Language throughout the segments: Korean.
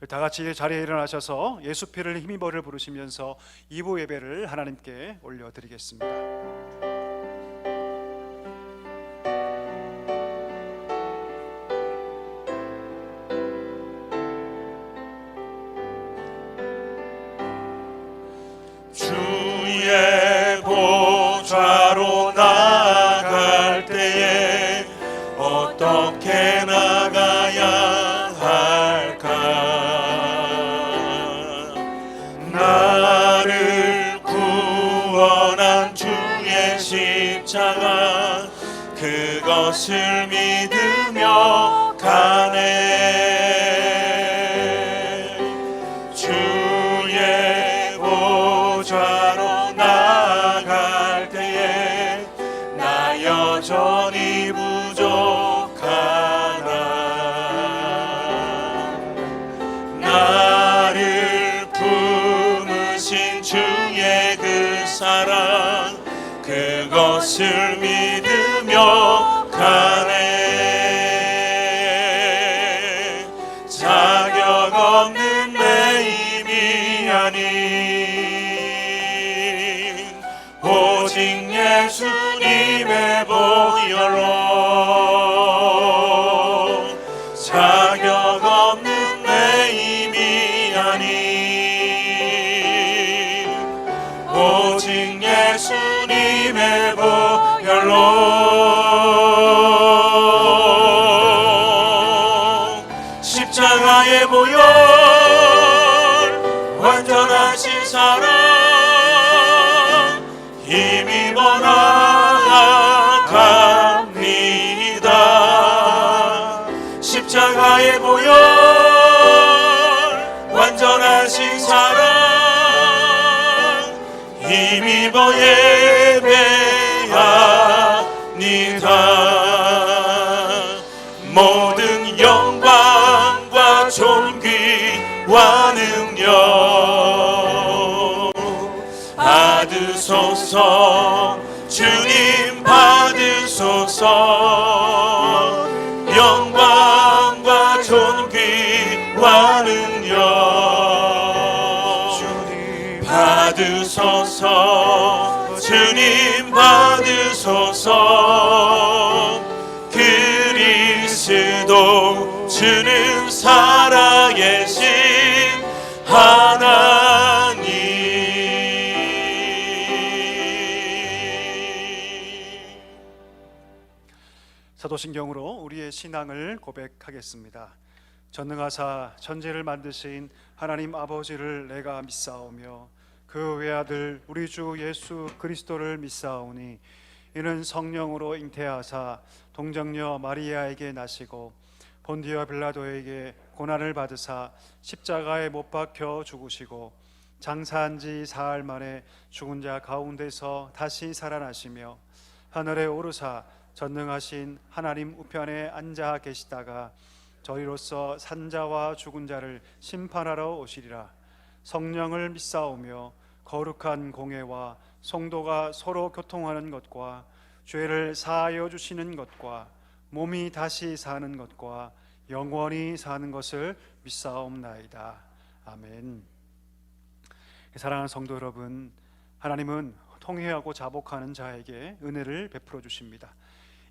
다 같이 자리에 일어나셔서 예수 피를 힘입어를 부르시면서 2부 예배를 하나님께 올려드리겠습니다. 주의 보좌로 나갈 때에 어떻게 나가야 할까? 나를 구원한 주의 십자가 그것을 믿으며 가네. 주의 보좌로 나갈 때에 나 여전히 부족하나. 나를 품으신 주의 그 사랑 그것을 믿으며 가네. 자격 없는 내 힘이 아닌 오직 예수님의 보혈로. 자격 없는 내 힘이 아닌 오직 예수님의 보혈로. 십자가의 보혈 완전하신 사랑 힘입어 나아갑니다. 십자가의 보혈 완전하신 사랑 힘입어 예배합니다. 모든 영광과 존귀와 능력 받으소서. 주님 받으소서. 영광과 존귀와 능력 주님 받으소서. 주님 받으소서. 그리스도 주는 살아계신 하나님. 사도신경으로 우리의 신앙을 고백하겠습니다. 전능하사 천지를 만드신 하나님 아버지를 내가 믿사오며 그 외아들 우리 주 예수 그리스도를 믿사오니 이는 성령으로 잉태하사 동정녀 마리아에게 나시고 본디오 빌라도에게 고난을 받으사 십자가에 못 박혀 죽으시고 장사한 지 사흘 만에 죽은 자 가운데서 다시 살아나시며 하늘에 오르사 전능하신 하나님 우편에 앉아 계시다가 저희로서 산자와 죽은 자를 심판하러 오시리라. 성령을 믿사오며 거룩한 공회와 성도가 서로 교통하는 것과 죄를 사하여 주시는 것과 몸이 다시 사는 것과 영원히 사는 것을 믿사옵나이다. 아멘. 사랑하는 성도 여러분, 하나님은 통회하고 자복하는 자에게 은혜를 베풀어 주십니다.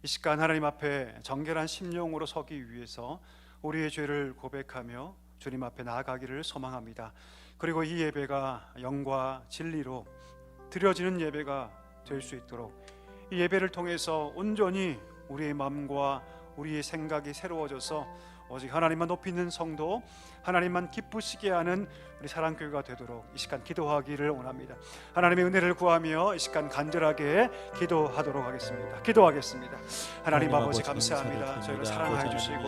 이 시간 하나님 앞에 정결한 심령으로 서기 위해서 우리의 죄를 고백하며 주님 앞에 나아가기를 소망합니다. 그리고 이 예배가 영과 진리로 드려지는 예배가 될 수 있도록 이 예배를 통해서 온전히 우리의 마음과 우리의 생각이 새로워져서 오직 하나님만 높이는 성도, 하나님만 기쁘시게 하는 우리 사랑교회가 되도록 이 시간 기도하기를 원합니다. 하나님의 은혜를 구하며 이 시간 간절하게 기도하도록 하겠습니다. 기도하겠습니다. 하나님 아버지 감사합니다. 저희를 사랑하여 주시고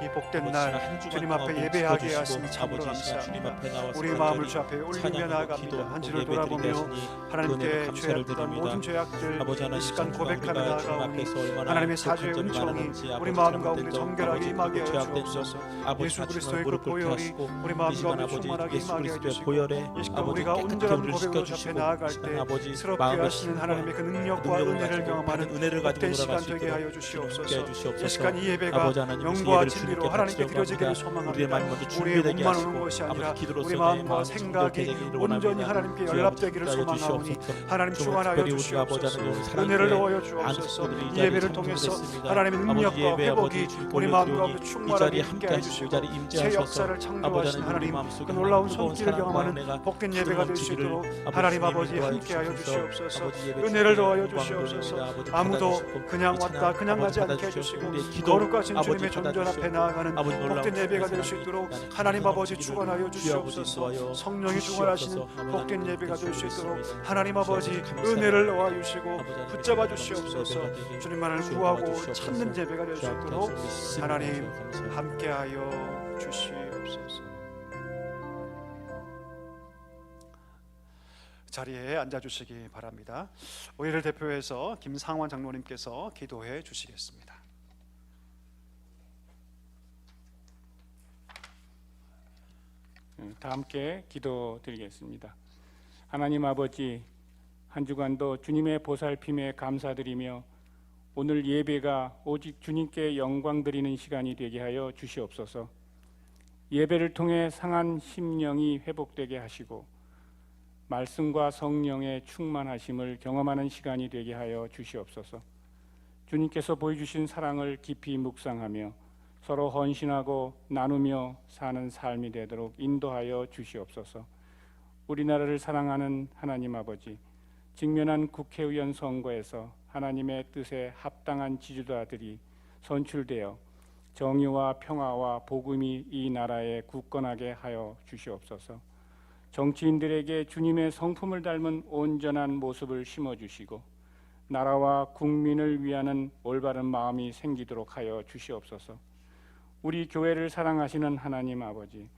이 복된 날 주님 앞에 예배하게 하시니 참으로 감사합니다. 우리의 마음을 주 앞에 올리며 나아갑니다. 한 주를 돌아보며 하나님께 죄악던 모든 죄악들 이 시간 고백하며 나아가오니 하나님의 사죄의 은총이 우리 마음 가운데 정결하게 임하게 하여 주옵소서. 주시옵소서. 아버지 예수 같이 그리스도의 그 무릎 꿇게 보혈이 하시고 우리 이 마음 시간 가운데 아버지 충만하게 예수 임하게 그리스도의 해주시고 보혈에 이 시간 아버지 우리가 깨끗하게 온전한 우리를 고백으로 잡혀 씻겨주시고 나아갈 이 시간 때 아버지 스럽게 마음의 하시는 하나님의 그 능력과 능력을 은혜를 가지고 경험하는 받은 은혜를 가지고 복된 시간 돌아갈 수 되게 있도록 하여 주님께 주시옵소서. 해주시옵소서. 이 시간 이 예배가 아버지 하나님 영과 예배를 진리로 주님께 하나님께 바치려고 드려지기를 합니다. 우리의 소망합니다. 마음이 먼저 우리의 준비되게 목만 오는 하시고 것이 아니라 아버지 기도로서 우리 내 마음과 마음이 생각이 순결되기를 온전히 원합니다. 하나님께 주여 아버지 연락되기를 함께하여 소망하오니 주시옵소서. 하나님 축원하여 특별히 우리 아버지 주시옵소서. 하나님 우리 사랑교회 은혜를 넣어 주옵소서. 안식구들이 이 예배를 통해서 하나님의 능력과 회복이 우리 마음 가운데 이 충만하게 자리에 함께 함께 하시고 해주시고 이 자리에 새 임재하셔서 역사를 창조하신 하나님 그 놀라운 손길을 경험하는 복된 예배가 될 수 있도록 하나님 아버지 함께하여 주시옵소서. 은혜를 더하여 주시옵소서. 아무도 그냥 왔다 그냥 가지 않게 해주시고 거룩하신 주님의 존전 앞에 나아가는 복된 예배가 될 수 있도록 하나님 아버지 축원하여 주시옵소서. 성령이 축원하시는 복된 예배가 될 수 있도록 하나님 아버지 은혜를 넣어 주시고 붙잡아 주시옵소서. 주님만을 구하고 찾는 예배가 될 수 있도록 하나님 함께하여 주시옵소서. 자리에 앉아주시기 바랍니다. 오해를 대표해서 김상환 장로님께서 기도해 주시겠습니다. 다 함께 기도드리겠습니다. 하나님 아버지, 한 주간도 주님의 보살핌에 감사드리며 오늘 예배가 오직 주님께 영광 드리는 시간이 되게 하여 주시옵소서. 예배를 통해 상한 심령이 회복되게 하시고 말씀과 성령의 충만하심을 경험하는 시간이 되게 하여 주시옵소서. 주님께서 보여주신 사랑을 깊이 묵상하며 서로 헌신하고 나누며 사는 삶이 되도록 인도하여 주시옵소서. 우리나라를 사랑하는 하나님 아버지, 직면한 국회의원 선거에서 하나님의 뜻에 합당한 지도자들이 선출되어 정의와 평화와 복음이 이 나라에 굳건하게 하여 주시옵소서. 정치인들에게 주님의 성품을 닮은 온전한 모습을 심어주시고 나라와 국민을 위하는 올바른 마음이 생기도록 하여 주시옵소서. 우리 교회를 사랑하시는 하나님 아버지,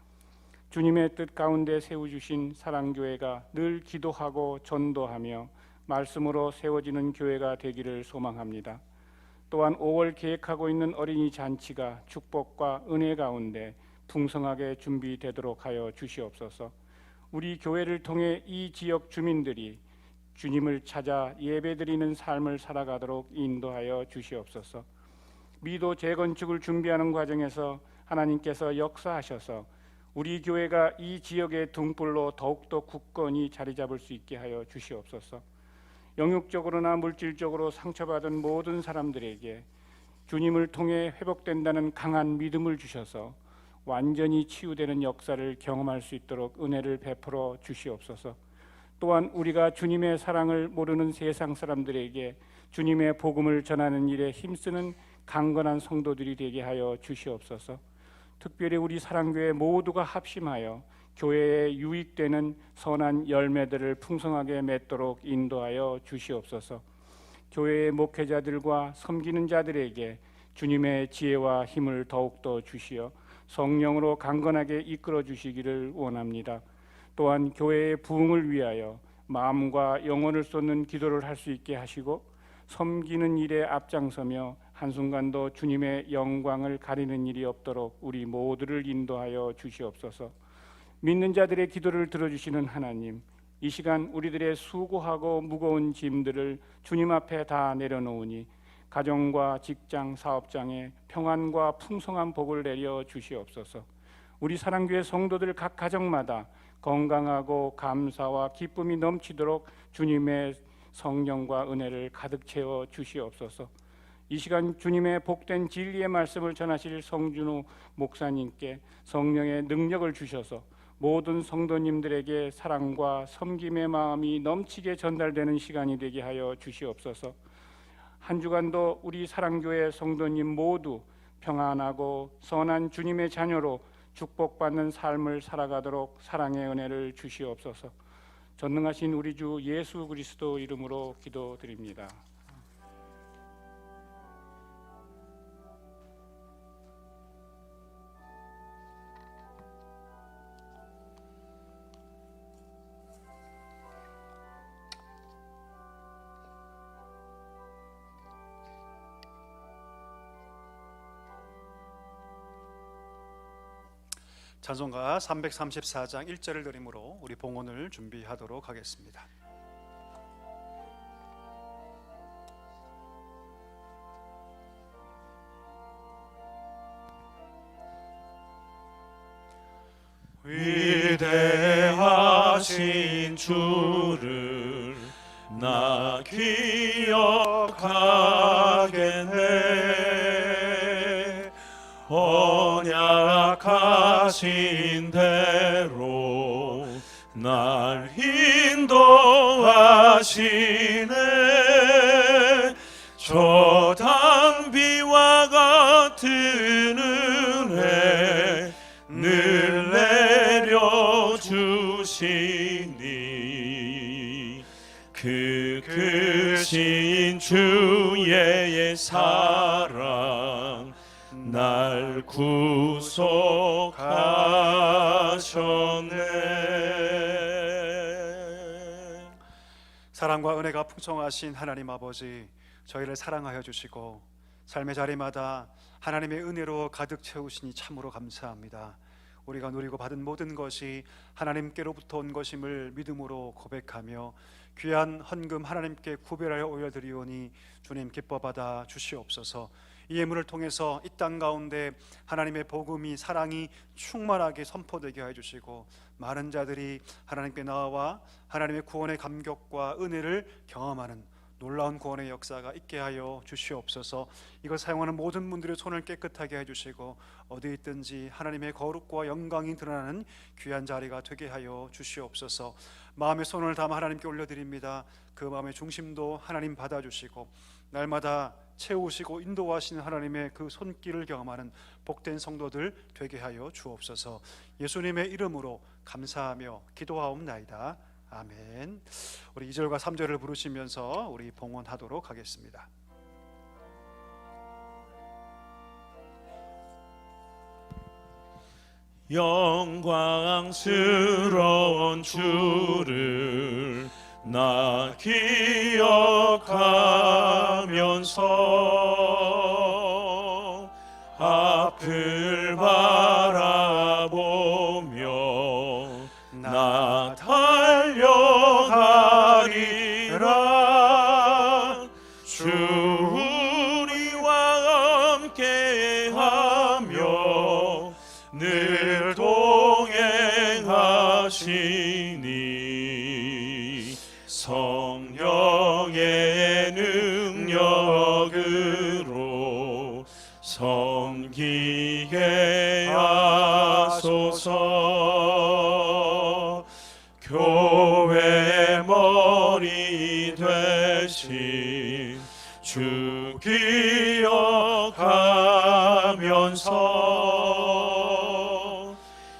주님의 뜻 가운데 세워주신 사랑교회가 늘 기도하고 전도하며 말씀으로 세워지는 교회가 되기를 소망합니다. 또한 5월 계획하고 있는 어린이 잔치가 축복과 은혜 가운데 풍성하게 준비되도록 하여 주시옵소서. 우리 교회를 통해 이 지역 주민들이 주님을 찾아 예배드리는 삶을 살아가도록 인도하여 주시옵소서. 미도 재건축을 준비하는 과정에서 하나님께서 역사하셔서 우리 교회가 이 지역의 등불로 더욱더 굳건히 자리 잡을 수 있게 하여 주시옵소서. 영육적으로나 물질적으로 상처받은 모든 사람들에게 주님을 통해 회복된다는 강한 믿음을 주셔서 완전히 치유되는 역사를 경험할 수 있도록 은혜를 베풀어 주시옵소서. 또한 우리가 주님의 사랑을 모르는 세상 사람들에게 주님의 복음을 전하는 일에 힘쓰는 강건한 성도들이 되게 하여 주시옵소서. 특별히 우리 사랑교회 모두가 합심하여 교회에 유익되는 선한 열매들을 풍성하게 맺도록 인도하여 주시옵소서. 교회의 목회자들과 섬기는 자들에게 주님의 지혜와 힘을 더욱더 주시어 성령으로 강건하게 이끌어 주시기를 원합니다. 또한 교회의 부흥을 위하여 마음과 영혼을 쏟는 기도를 할 수 있게 하시고 섬기는 일에 앞장서며 한순간도 주님의 영광을 가리는 일이 없도록 우리 모두를 인도하여 주시옵소서. 믿는 자들의 기도를 들어주시는 하나님, 이 시간 우리들의 수고하고 무거운 짐들을 주님 앞에 다 내려놓으니 가정과 직장, 사업장에 평안과 풍성한 복을 내려 주시옵소서. 우리 사랑교회 성도들 각 가정마다 건강하고 감사와 기쁨이 넘치도록 주님의 성령과 은혜를 가득 채워 주시옵소서. 이 시간 주님의 복된 진리의 말씀을 전하실 성준우 목사님께 성령의 능력을 주셔서 모든 성도님들에게 사랑과 섬김의 마음이 넘치게 전달되는 시간이 되게 하여 주시옵소서. 한 주간도 우리 사랑교회 성도님 모두 평안하고 선한 주님의 자녀로 축복받는 삶을 살아가도록 사랑의 은혜를 주시옵소서. 전능하신 우리 주 예수 그리스도 이름으로 기도드립니다. 찬송가 334장 1절을 드림으로 우리 봉헌을 준비하도록 하겠습니다. 위대하신 주를 나 기억하겠네. 언약하신 대로 날 인도하시네. 저 단비와 같은 은혜 늘 내려주시니 그 크신 주의 사랑 날 구속하셨네. 사랑과 은혜가 풍성하신 하나님 아버지, 저희를 사랑하여 주시고 삶의 자리마다 하나님의 은혜로 가득 채우시니 참으로 감사합니다. 우리가 누리고 받은 모든 것이 하나님께로부터 온 것임을 믿음으로 고백하며 귀한 헌금 하나님께 구별하여 올려드리오니 주님 기뻐 받아 주시옵소서. 이 예물을 통해서 이 땅 가운데 하나님의 복음이, 사랑이 충만하게 선포되게 해주시고 많은 자들이 하나님께 나와 하나님의 구원의 감격과 은혜를 경험하는 놀라운 구원의 역사가 있게 하여 주시옵소서. 이걸 사용하는 모든 분들의 손을 깨끗하게 해주시고 어디 있든지 하나님의 거룩과 영광이 드러나는 귀한 자리가 되게 하여 주시옵소서. 마음의 손을 담아 하나님께 올려드립니다. 그 마음의 중심도 하나님 받아주시고 날마다 채우시고 인도하시는 하나님의 그 손길을 경험하는 복된 성도들 되게 하여 주옵소서. 예수님의 이름으로 감사하며 기도하옵나이다. 아멘. 우리 2절과 3절을 부르시면서 우리 봉헌하도록 하겠습니다. 영광스러운 주를 나 기억하면서 앞을 바라보며 나 달려가리라. 주 우리와 함께하며 늘 동행하시니 성령의 능력으로 섬기게 하소서. 교회 머리 되신 주 기억하면서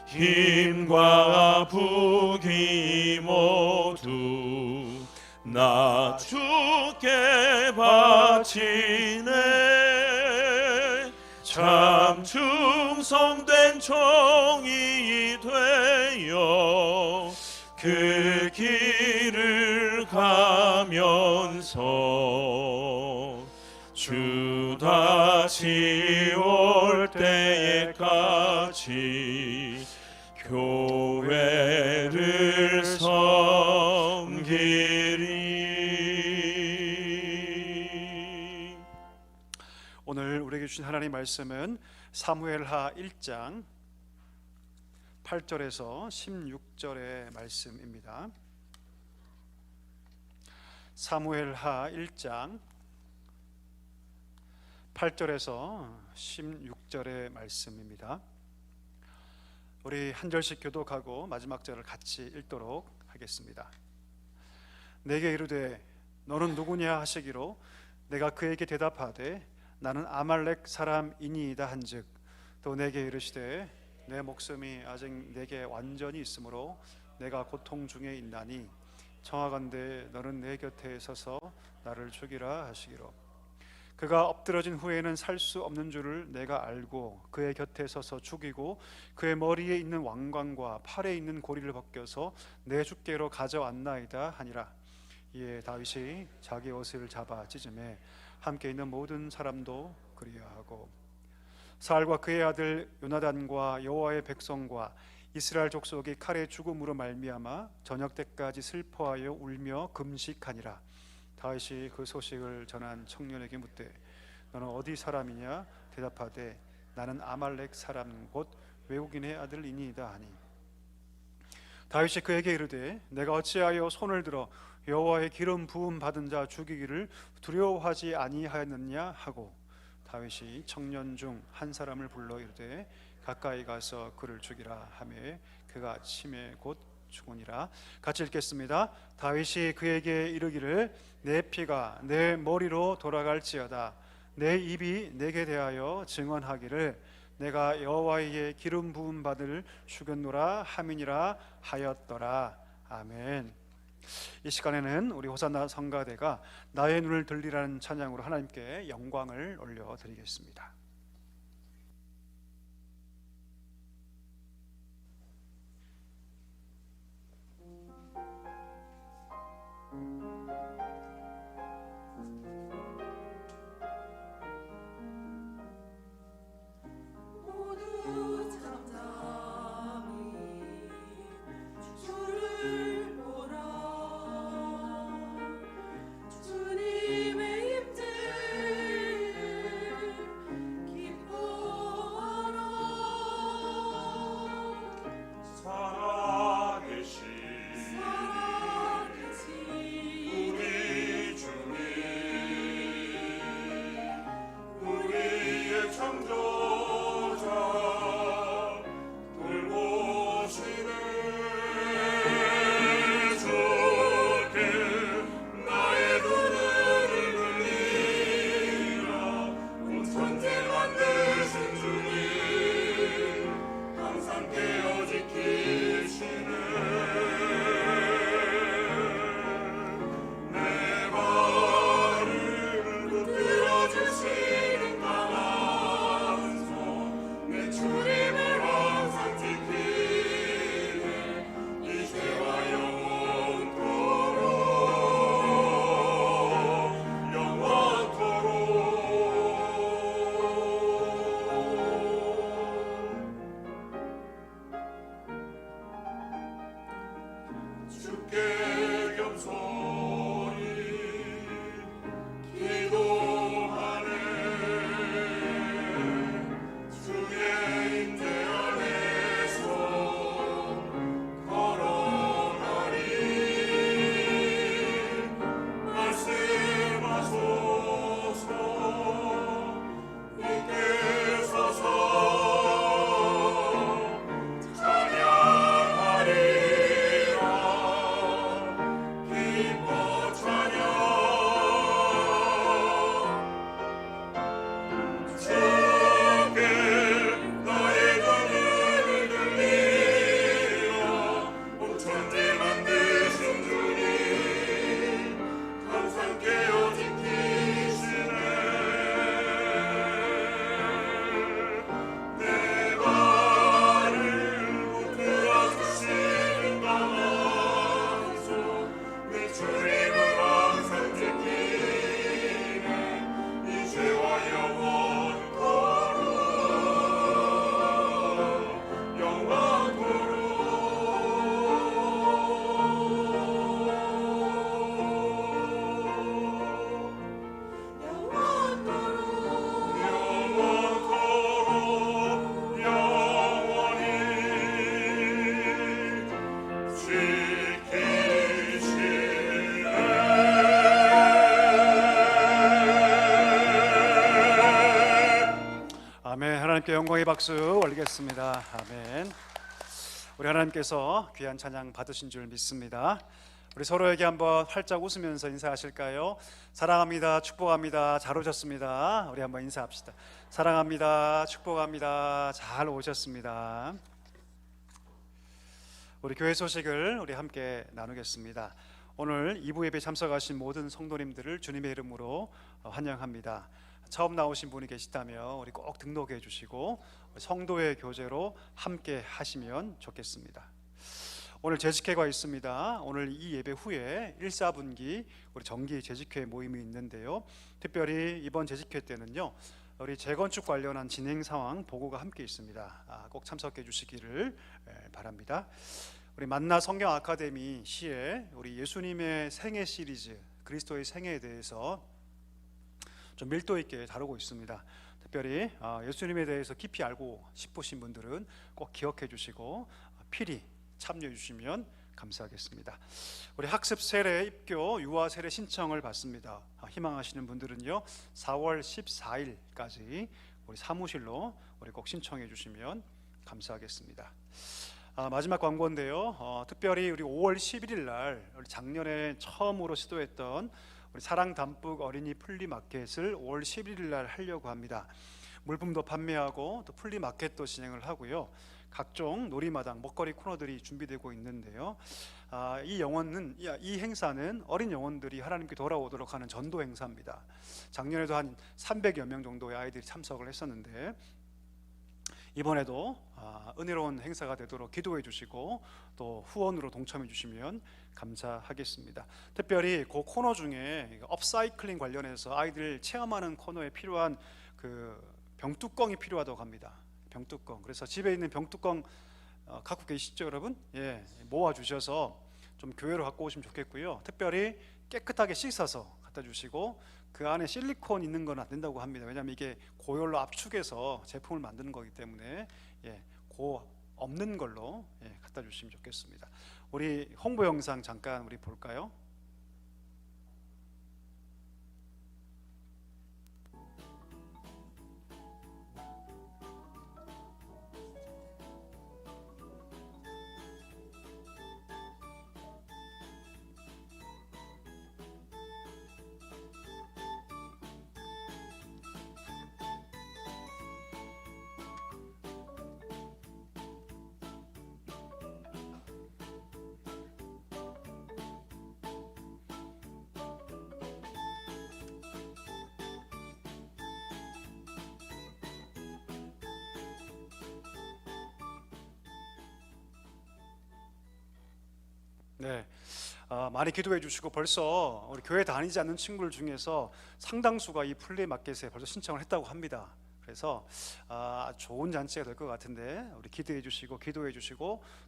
힘과 부귀 모두 나 주께 바치네. 참 충성된 종이 되어 그 길을 가면서 주 다시 올 때까지 교회를 섬기리. 오늘 우리에게 주신 하나님 말씀은 사무엘하 1장 8절에서 16절의 말씀입니다. 사무엘하 1장 8절에서 16절의 말씀입니다. 우리 한 절씩 교독하고 마지막 절을 같이 읽도록 하겠습니다. 내게 이르되 너는 누구냐 하시기로 내가 그에게 대답하되 나는 아말렉 사람이니이다 한즉 또 내게 이르시되 내 목숨이 아직 내게 완전히 있으므로 내가 고통 중에 있나니 청하건대 너는 내 곁에 서서 나를 죽이라 하시기로 그가 엎드러진 후에는 살 수 없는 줄을 내가 알고 그의 곁에 서서 죽이고 그의 머리에 있는 왕관과 팔에 있는 고리를 벗겨서 내 주께로 가져왔나이다 하니라. 이에 다윗이 자기 옷을 잡아 찢음에 함께 있는 모든 사람도 그리하고 사울과 그의 아들 요나단과 여호와의 백성과 이스라엘 족속이 칼의 죽음으로 말미암아 저녁 때까지 슬퍼하여 울며 금식하니라. 다윗이 그 소식을 전한 청년에게 묻되 너는 어디 사람이냐? 대답하되 나는 아말렉 사람 곧 외국인의 아들이니이다 하니, 다윗이 그에게 이르되 내가 어찌하여 손을 들어 여호와의 기름 부음 받은 자 죽이기를 두려워하지 아니하였느냐 하고, 다윗이 청년 중 한 사람을 불러 이르되 가까이 가서 그를 죽이라 하매 그가 아침에 곧 죽으니라. 같이 읽겠습니다. 다윗이 그에게 이르기를 내 피가 내 머리로 돌아갈지어다. 내 입이 내게 대하여 증언하기를 내가 여호와의 기름 부음 받을 죽였노라 함이니라 하였더라. 아멘. 이 시간에는 우리 호산나 성가대가 나의 눈을 들리라는 찬양으로 하나님께 영광을 올려드리겠습니다. 모두 잠잠히 주를 보라. 주님의 임재 기뻐하라. 살아계신 우리 주님, 우리의 창조자 돌보시네. 주께 나의 눈을 들리라. 온 천지 만드신 주님 항상 깨어 지키시네. 내 발을 붙들어 주시는 강한 손, 내 주님을 항상 지키네. 이제와 영원토록 영원토록. 주께 겸손히 기도하네. 주의 임재 안에서 걸어가리. 말씀하소서. 믿게 서서 찬양하리라. 기뻐 찬양. 주께 나의 눈을 들리라. 온 천지 만드신 주님 항상 깨어 지키시네. 내 발을 붙들어 주시는 강한 손, 내 주님을 항상 지키네. 이제와 영원토록 영원토록 영원토록 영원히 지키시네. 아멘. 하나님께 영광의 박수 올리겠습니다. 아멘. 우리 하나님께서 귀한 찬양 받으신 줄 믿습니다. 우리 서로에게 한번 활짝 웃으면서 인사하실까요? 사랑합니다. 축복합니다. 잘 오셨습니다. 우리 한번 인사합시다. 사랑합니다. 축복합니다. 잘 오셨습니다. 우리 교회 소식을 우리 함께 나누겠습니다. 오늘 2부 예배 참석하신 모든 성도님들을 주님의 이름으로 환영합니다. 처음 나오신 분이 계시다면 우리 꼭 등록해 주시고 성도의 교제로 함께 하시면 좋겠습니다. 오늘 재직회가 있습니다. 오늘 이 예배 후에 1, 4분기 우리 정기 재직회 모임이 있는데요. 특별히 이번 재직회 때는요, 우리 재건축 관련한 진행 상황 보고가 함께 있습니다. 꼭 참석해 주시기를 바랍니다. 우리 만나 성경 아카데미 시에 우리 예수님의 생애 시리즈, 그리스도의 생애에 대해서 좀 밀도 있게 다루고 있습니다. 특별히 예수님에 대해서 깊이 알고 싶으신 분들은 꼭 기억해 주시고 필히 참여해 주시면 감사하겠습니다. 우리 학습 세례 입교 유아 세례 신청을 받습니다. 희망하시는 분들은요 4월 14일까지 우리 사무실로 우리 꼭 신청해 주시면 감사하겠습니다. 마지막 광고인데요. 특별히 우리 5월 11일 날 우리 작년에 처음으로 시도했던 우리 사랑 담뿍 어린이 플리마켓을 5월 11일 날 하려고 합니다. 물품도 판매하고 또 플리마켓도 진행을 하고요. 각종 놀이마당, 먹거리 코너들이 준비되고 있는데요. 이 행사는 어린 영혼들이 하나님께 돌아오도록 하는 전도 행사입니다. 작년에도 한 300여 명 정도의 아이들이 참석을 했었는데 이번에도 은혜로운 행사가 되도록 기도해 주시고 또 후원으로 동참해 주시면 감사하겠습니다. 특별히 그 코너 중에 업사이클링 관련해서 아이들 체험하는 코너에 필요한 그 병뚜껑이 필요하다고 합니다. 병뚜껑. 그래서 집에 있는 병뚜껑 갖고 계시죠, 여러분? 예, 모아 주셔서 좀 교회로 갖고 오시면 좋겠고요. 특별히 깨끗하게 씻어서 갖다 주시고 그 안에 실리콘 있는 건 안 된다고 합니다. 왜냐하면 이게 고열로 압축해서 제품을 만드는 거기 때문에 고 없는 걸로 갖다 주시면 좋겠습니다. 우리 홍보 영상 잠깐 우리 볼까요? 네, 많이 기도해 주시고 벌써 우리 교회 다니지 않는 친구들 중에서 상당수가 이 플리마켓에 벌써 신청을 했다고 합니다. 그래서 좋은 잔치가 될 것 같은데 우리 기도해 주시고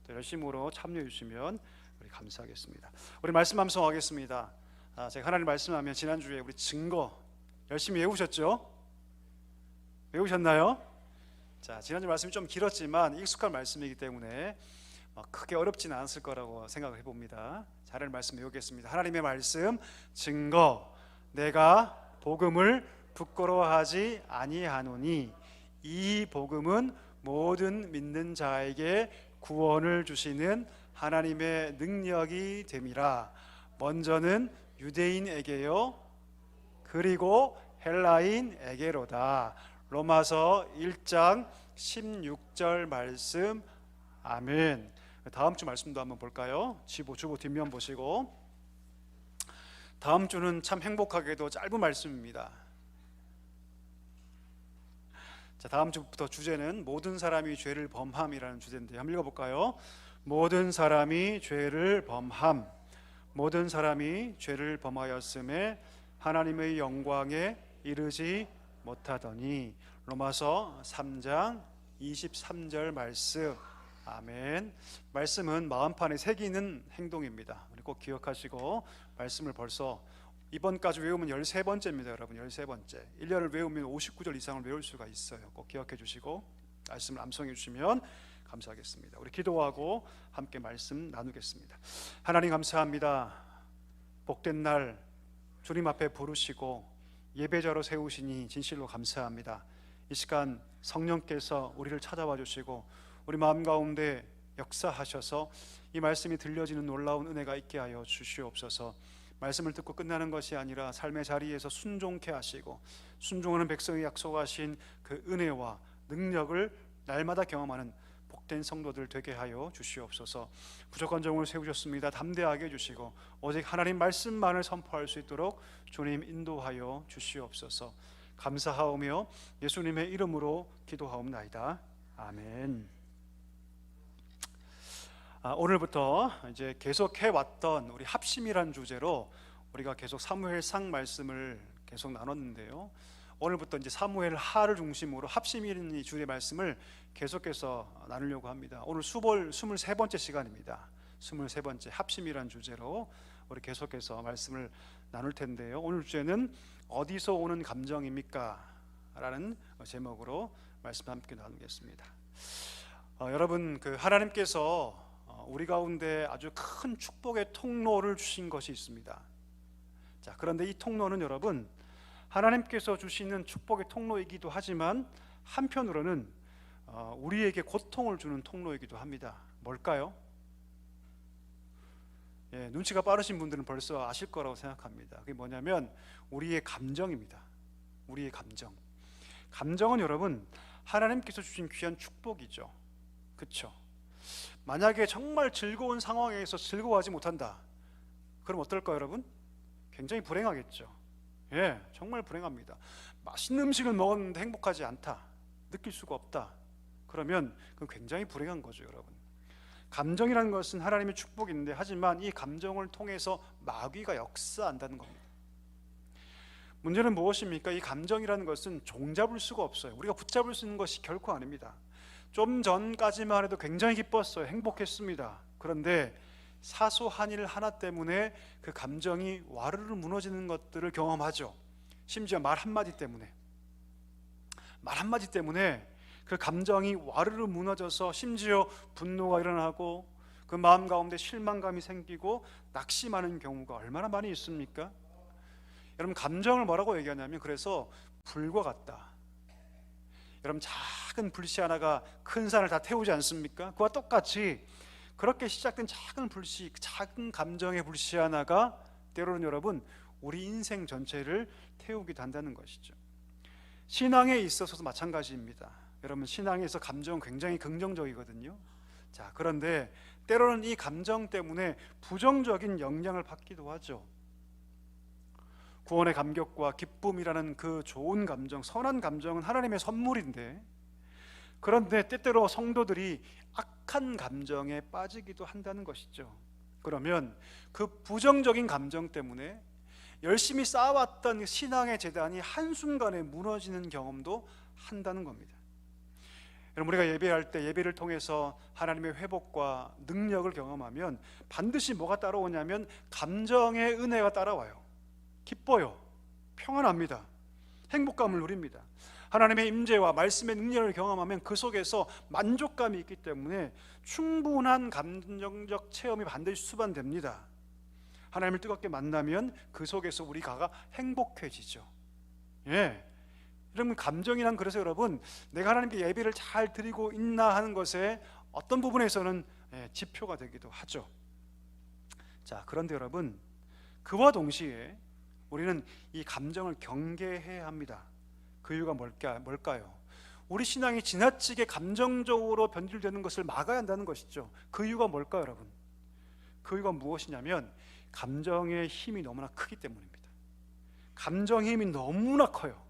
또 열심으로 참여해 주시면 우리 감사하겠습니다. 우리 말씀 암송하겠습니다. 제가 하나님 말씀하면 지난주에 우리 증거 열심히 외우셨죠? 외우셨나요? 자, 지난주 말씀이 좀 길었지만 익숙한 말씀이기 때문에 크게 어렵지는 않았을 거라고 생각을 해봅니다. 잘 말씀 외우겠습니다. 하나님의 말씀 증거, 내가 복음을 부끄러워하지 아니하노니 이 복음은 모든 믿는 자에게 구원을 주시는 하나님의 능력이 됨이라. 먼저는 유대인에게요 그리고 헬라인에게로다. 로마서 1장 16절 말씀. 아멘. 다음 주 말씀도 한번 볼까요? 주보 뒷면 보시고. 다음 주는 참 행복하게도 짧은 말씀입니다. 자, 다음 주부터 주제는 모든 사람이 죄를 범함이라는 주제인데 한번 읽어볼까요? 모든 사람이 죄를 범함. 모든 사람이 죄를 범하였음에 하나님의 영광에 이르지 못하더니. 로마서 3장 23절 말씀. 아멘. 말씀은 마음판에 새기는 행동입니다. 우리 꼭 기억하시고 말씀을 벌써 이번까지 외우면 13번째입니다. 여러분 13번째. 1년을 외우면 59절 이상을 외울 수가 있어요. 꼭 기억해 주시고 말씀을 암송해 주시면 감사하겠습니다. 우리 기도하고 함께 말씀 나누겠습니다. 하나님 감사합니다. 복된 날 주님 앞에 부르시고 예배자로 세우시니 진실로 감사합니다. 이 시간 성령께서 우리를 찾아와 주시고 우리 마음 가운데 역사하셔서 이 말씀이 들려지는 놀라운 은혜가 있게 하여 주시옵소서. 말씀을 듣고 끝나는 것이 아니라 삶의 자리에서 순종케 하시고 순종하는 백성이 약속하신 그 은혜와 능력을 날마다 경험하는 복된 성도들 되게 하여 주시옵소서. 부족한 종을 세우셨습니다. 담대하게 해주시고 오직 하나님 말씀만을 선포할 수 있도록 주님 인도하여 주시옵소서. 감사하오며 예수님의 이름으로 기도하옵나이다. 아멘. 오늘부터 이제 계속해 왔던 우리 합심이란 주제로 우리가 계속 사무엘상 말씀을 계속 나눴는데요. 오늘부터 이제 사무엘 하를 중심으로 합심이라는 주의 말씀을 계속해서 나누려고 합니다. 오늘 수볼 23번째 시간입니다. 23번째 합심이라는 주제로 우리 계속해서 말씀을 나눌 텐데요. 오늘 주제는 어디서 오는 감정입니까? 라는 제목으로 말씀 함께 나누겠습니다. 여러분, 하나님께서 우리 가운데 아주 큰 축복의 통로를 주신 것이 있습니다. 자, 그런데 이 통로는 여러분, 하나님께서 주시는 축복의 통로이기도 하지만 한편으로는 우리에게 고통을 주는 통로이기도 합니다. 뭘까요? 눈치가 빠르신 분들은 벌써 아실 거라고 생각합니다. 그게 뭐냐면 우리의 감정입니다. 우리의 감정. 감정은 여러분, 하나님께서 주신 귀한 축복이죠. 그렇죠? 만약에 정말 즐거운 상황에서 즐거워하지 못한다, 그럼 어떨까요, 여러분? 굉장히 불행하겠죠. 정말 불행합니다. 맛있는 음식을 먹었는데 행복하지 않다, 느낄 수가 없다, 그러면 그건 굉장히 불행한 거죠, 여러분. 감정이라는 것은 하나님의 축복인데, 하지만 이 감정을 통해서 마귀가 역사한다는 겁니다. 문제는 무엇입니까? 이 감정이라는 것은 종잡을 수가 없어요. 우리가 붙잡을 수 있는 것이 결코 아닙니다. 좀 전까지만 해도 굉장히 기뻤어요. 행복했습니다. 그런데 사소한 일 하나 때문에 그 감정이 와르르 무너지는 것들을 경험하죠. 심지어 말 한마디 때문에 그 감정이 와르르 무너져서 심지어 분노가 일어나고 그 마음 가운데 실망감이 생기고 낙심하는 경우가 얼마나 많이 있습니까? 여러분, 감정을 뭐라고 얘기하냐면, 그래서 불과 같다. 여러분, 작은 불씨 하나가 큰 산을 다 태우지 않습니까? 그와 똑같이 그렇게 시작된 작은 불씨, 작은 감정의 불씨 하나가 때로는 여러분, 우리 인생 전체를 태우기도 한다는 것이죠. 신앙에 있어서도 마찬가지입니다. 여러분, 신앙에서 감정은 굉장히 긍정적이거든요. 자, 그런데 때로는 이 감정 때문에 부정적인 영향을 받기도 하죠. 구원의 감격과 기쁨이라는 그 좋은 감정, 선한 감정은 하나님의 선물인데, 그런데 때때로 성도들이 악한 감정에 빠지기도 한다는 것이죠. 그러면 그 부정적인 감정 때문에 열심히 쌓아왔던 신앙의 재단이 한순간에 무너지는 경험도 한다는 겁니다. 여러분, 우리가 예배할 때 예배를 통해서 하나님의 회복과 능력을 경험하면 반드시 뭐가 따라오냐면 감정의 은혜가 따라와요. 기뻐요. 평안합니다. 행복감을 누립니다. 하나님의 임재와 말씀의 능력을 경험하면 그 속에서 만족감이 있기 때문에 충분한 감정적 체험이 반드시 수반됩니다. 하나님을 뜨겁게 만나면 그 속에서 우리가 행복해지죠. 여러분, 감정이란, 그래서 여러분, 내가 하나님께 예배를 잘 드리고 있나 하는 것에 어떤 부분에서는 지표가 되기도 하죠. 자, 그런데 여러분, 그와 동시에 우리는 이 감정을 경계해야 합니다. 그 이유가 뭘까요? 우리 신앙이 지나치게 감정적으로 변질되는 것을 막아야 한다는 것이죠. 그 이유가 뭘까요, 여러분? 그 이유가 무엇이냐면 감정의 힘이 너무나 크기 때문입니다. 감정의 힘이 너무나 커요.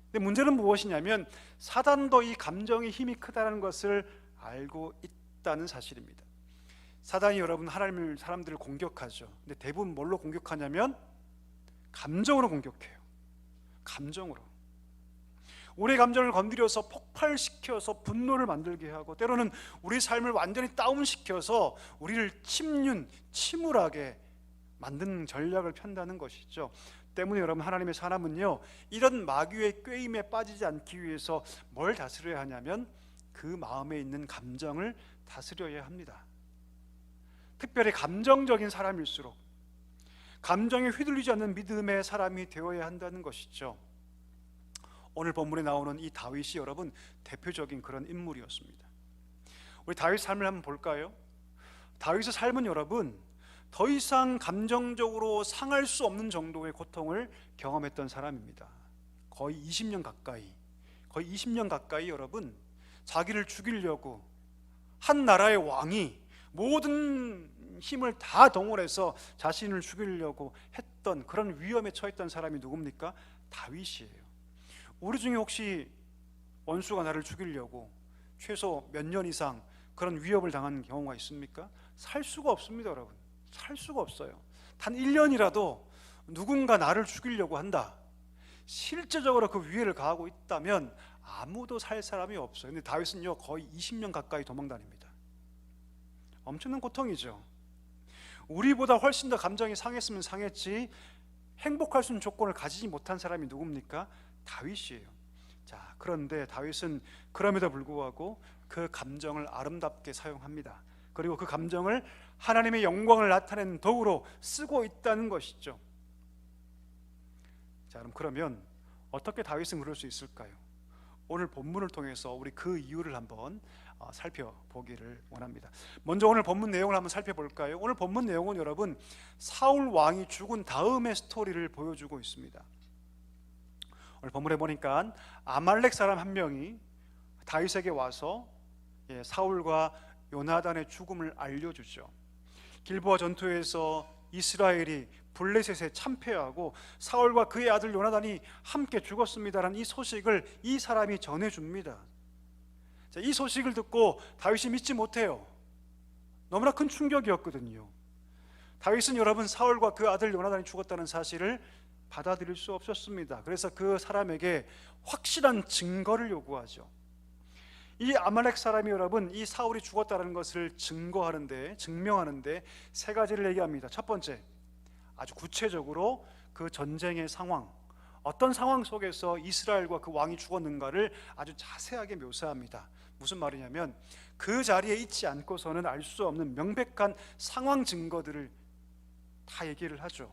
근데 문제는 무엇이냐면 사단도 이 감정의 힘이 크다는 것을 알고 있다는 사실입니다. 사단이 여러분, 하나님을, 사람들을 공격하죠. 근데 대부분 뭘로 공격하냐면 감정으로 공격해요. 감정으로. 우리의 감정을 건드려서 폭발시켜서 분노를 만들게 하고, 때로는 우리 삶을 완전히 다운시켜서 우리를 침울하게 만드는 전략을 편다는 것이죠. 때문에 여러분, 하나님의 사람은요, 이런 마귀의 꾀임에 빠지지 않기 위해서 뭘 다스려야 하냐면 그 마음에 있는 감정을 다스려야 합니다. 특별히 감정적인 사람일수록 감정에 휘둘리지 않는 믿음의 사람이 되어야 한다는 것이죠. 오늘 본문에 나오는 이 다윗이 여러분, 대표적인 그런 인물이었습니다. 우리 다윗 삶을 한번 볼까요? 다윗의 삶은 여러분, 더 이상 감정적으로 상할 수 없는 정도의 고통을 경험했던 사람입니다. 거의 20년 가까이 여러분, 자기를 죽이려고 한 나라의 왕이 모든 힘을 다 동원해서 자신을 죽이려고 했던 그런 위험에 처했던 사람이 누굽니까? 다윗이에요. 우리 중에 혹시 원수가 나를 죽이려고 최소 몇 년 이상 그런 위협을 당한 경우가 있습니까? 살 수가 없습니다, 여러분. 살 수가 없어요. 단 1년이라도 누군가 나를 죽이려고 한다, 실제적으로 그 위해를 가하고 있다면 아무도 살 사람이 없어요. 근데 다윗은요 거의 20년 가까이 도망다닙니다. 엄청난 고통이죠. 우리보다 훨씬 더 감정이 상했으면 상했지 행복할 수 있는 조건을 가지지 못한 사람이 누굽니까? 다윗이에요. 자, 그런데 다윗은 그럼에도 불구하고 그 감정을 아름답게 사용합니다. 그리고 그 감정을 하나님의 영광을 나타내는 도구로 쓰고 있다는 것이죠. 자, 그러면 어떻게 다윗은 그럴 수 있을까요? 오늘 본문을 통해서 우리 그 이유를 한번 살펴보기를 원합니다. 먼저 오늘 본문 내용을 한번 살펴볼까요? 오늘 본문 내용은 여러분 사울 왕이 죽은 다음의 스토리를 보여주고 있습니다. 오늘 본문에 보니까 아말렉 사람 한 명이 다윗에게 와서 사울과 요나단의 죽음을 알려주죠. 길보아 전투에서 이스라엘이 블레셋에 참패하고 사울과 그의 아들 요나단이 함께 죽었습니다라는 이 소식을 이 사람이 전해줍니다. 자, 이 소식을 듣고 다윗이 믿지 못해요. 너무나 큰 충격이었거든요. 다윗은 여러분 사울과 그 아들 요나단이 죽었다는 사실을 받아들일 수 없었습니다. 그래서 그 사람에게 확실한 증거를 요구하죠. 이 아말렉 사람이 여러분 이 사울이 죽었다는 것을 증명하는데 세 가지를 얘기합니다. 첫 번째, 아주 구체적으로 그 전쟁의 상황, 어떤 상황 속에서 이스라엘과 그 왕이 죽었는가를 아주 자세하게 묘사합니다. 무슨 말이냐면 그 자리에 있지 않고서는 알 수 없는 명백한 상황 증거들을 다 얘기를 하죠.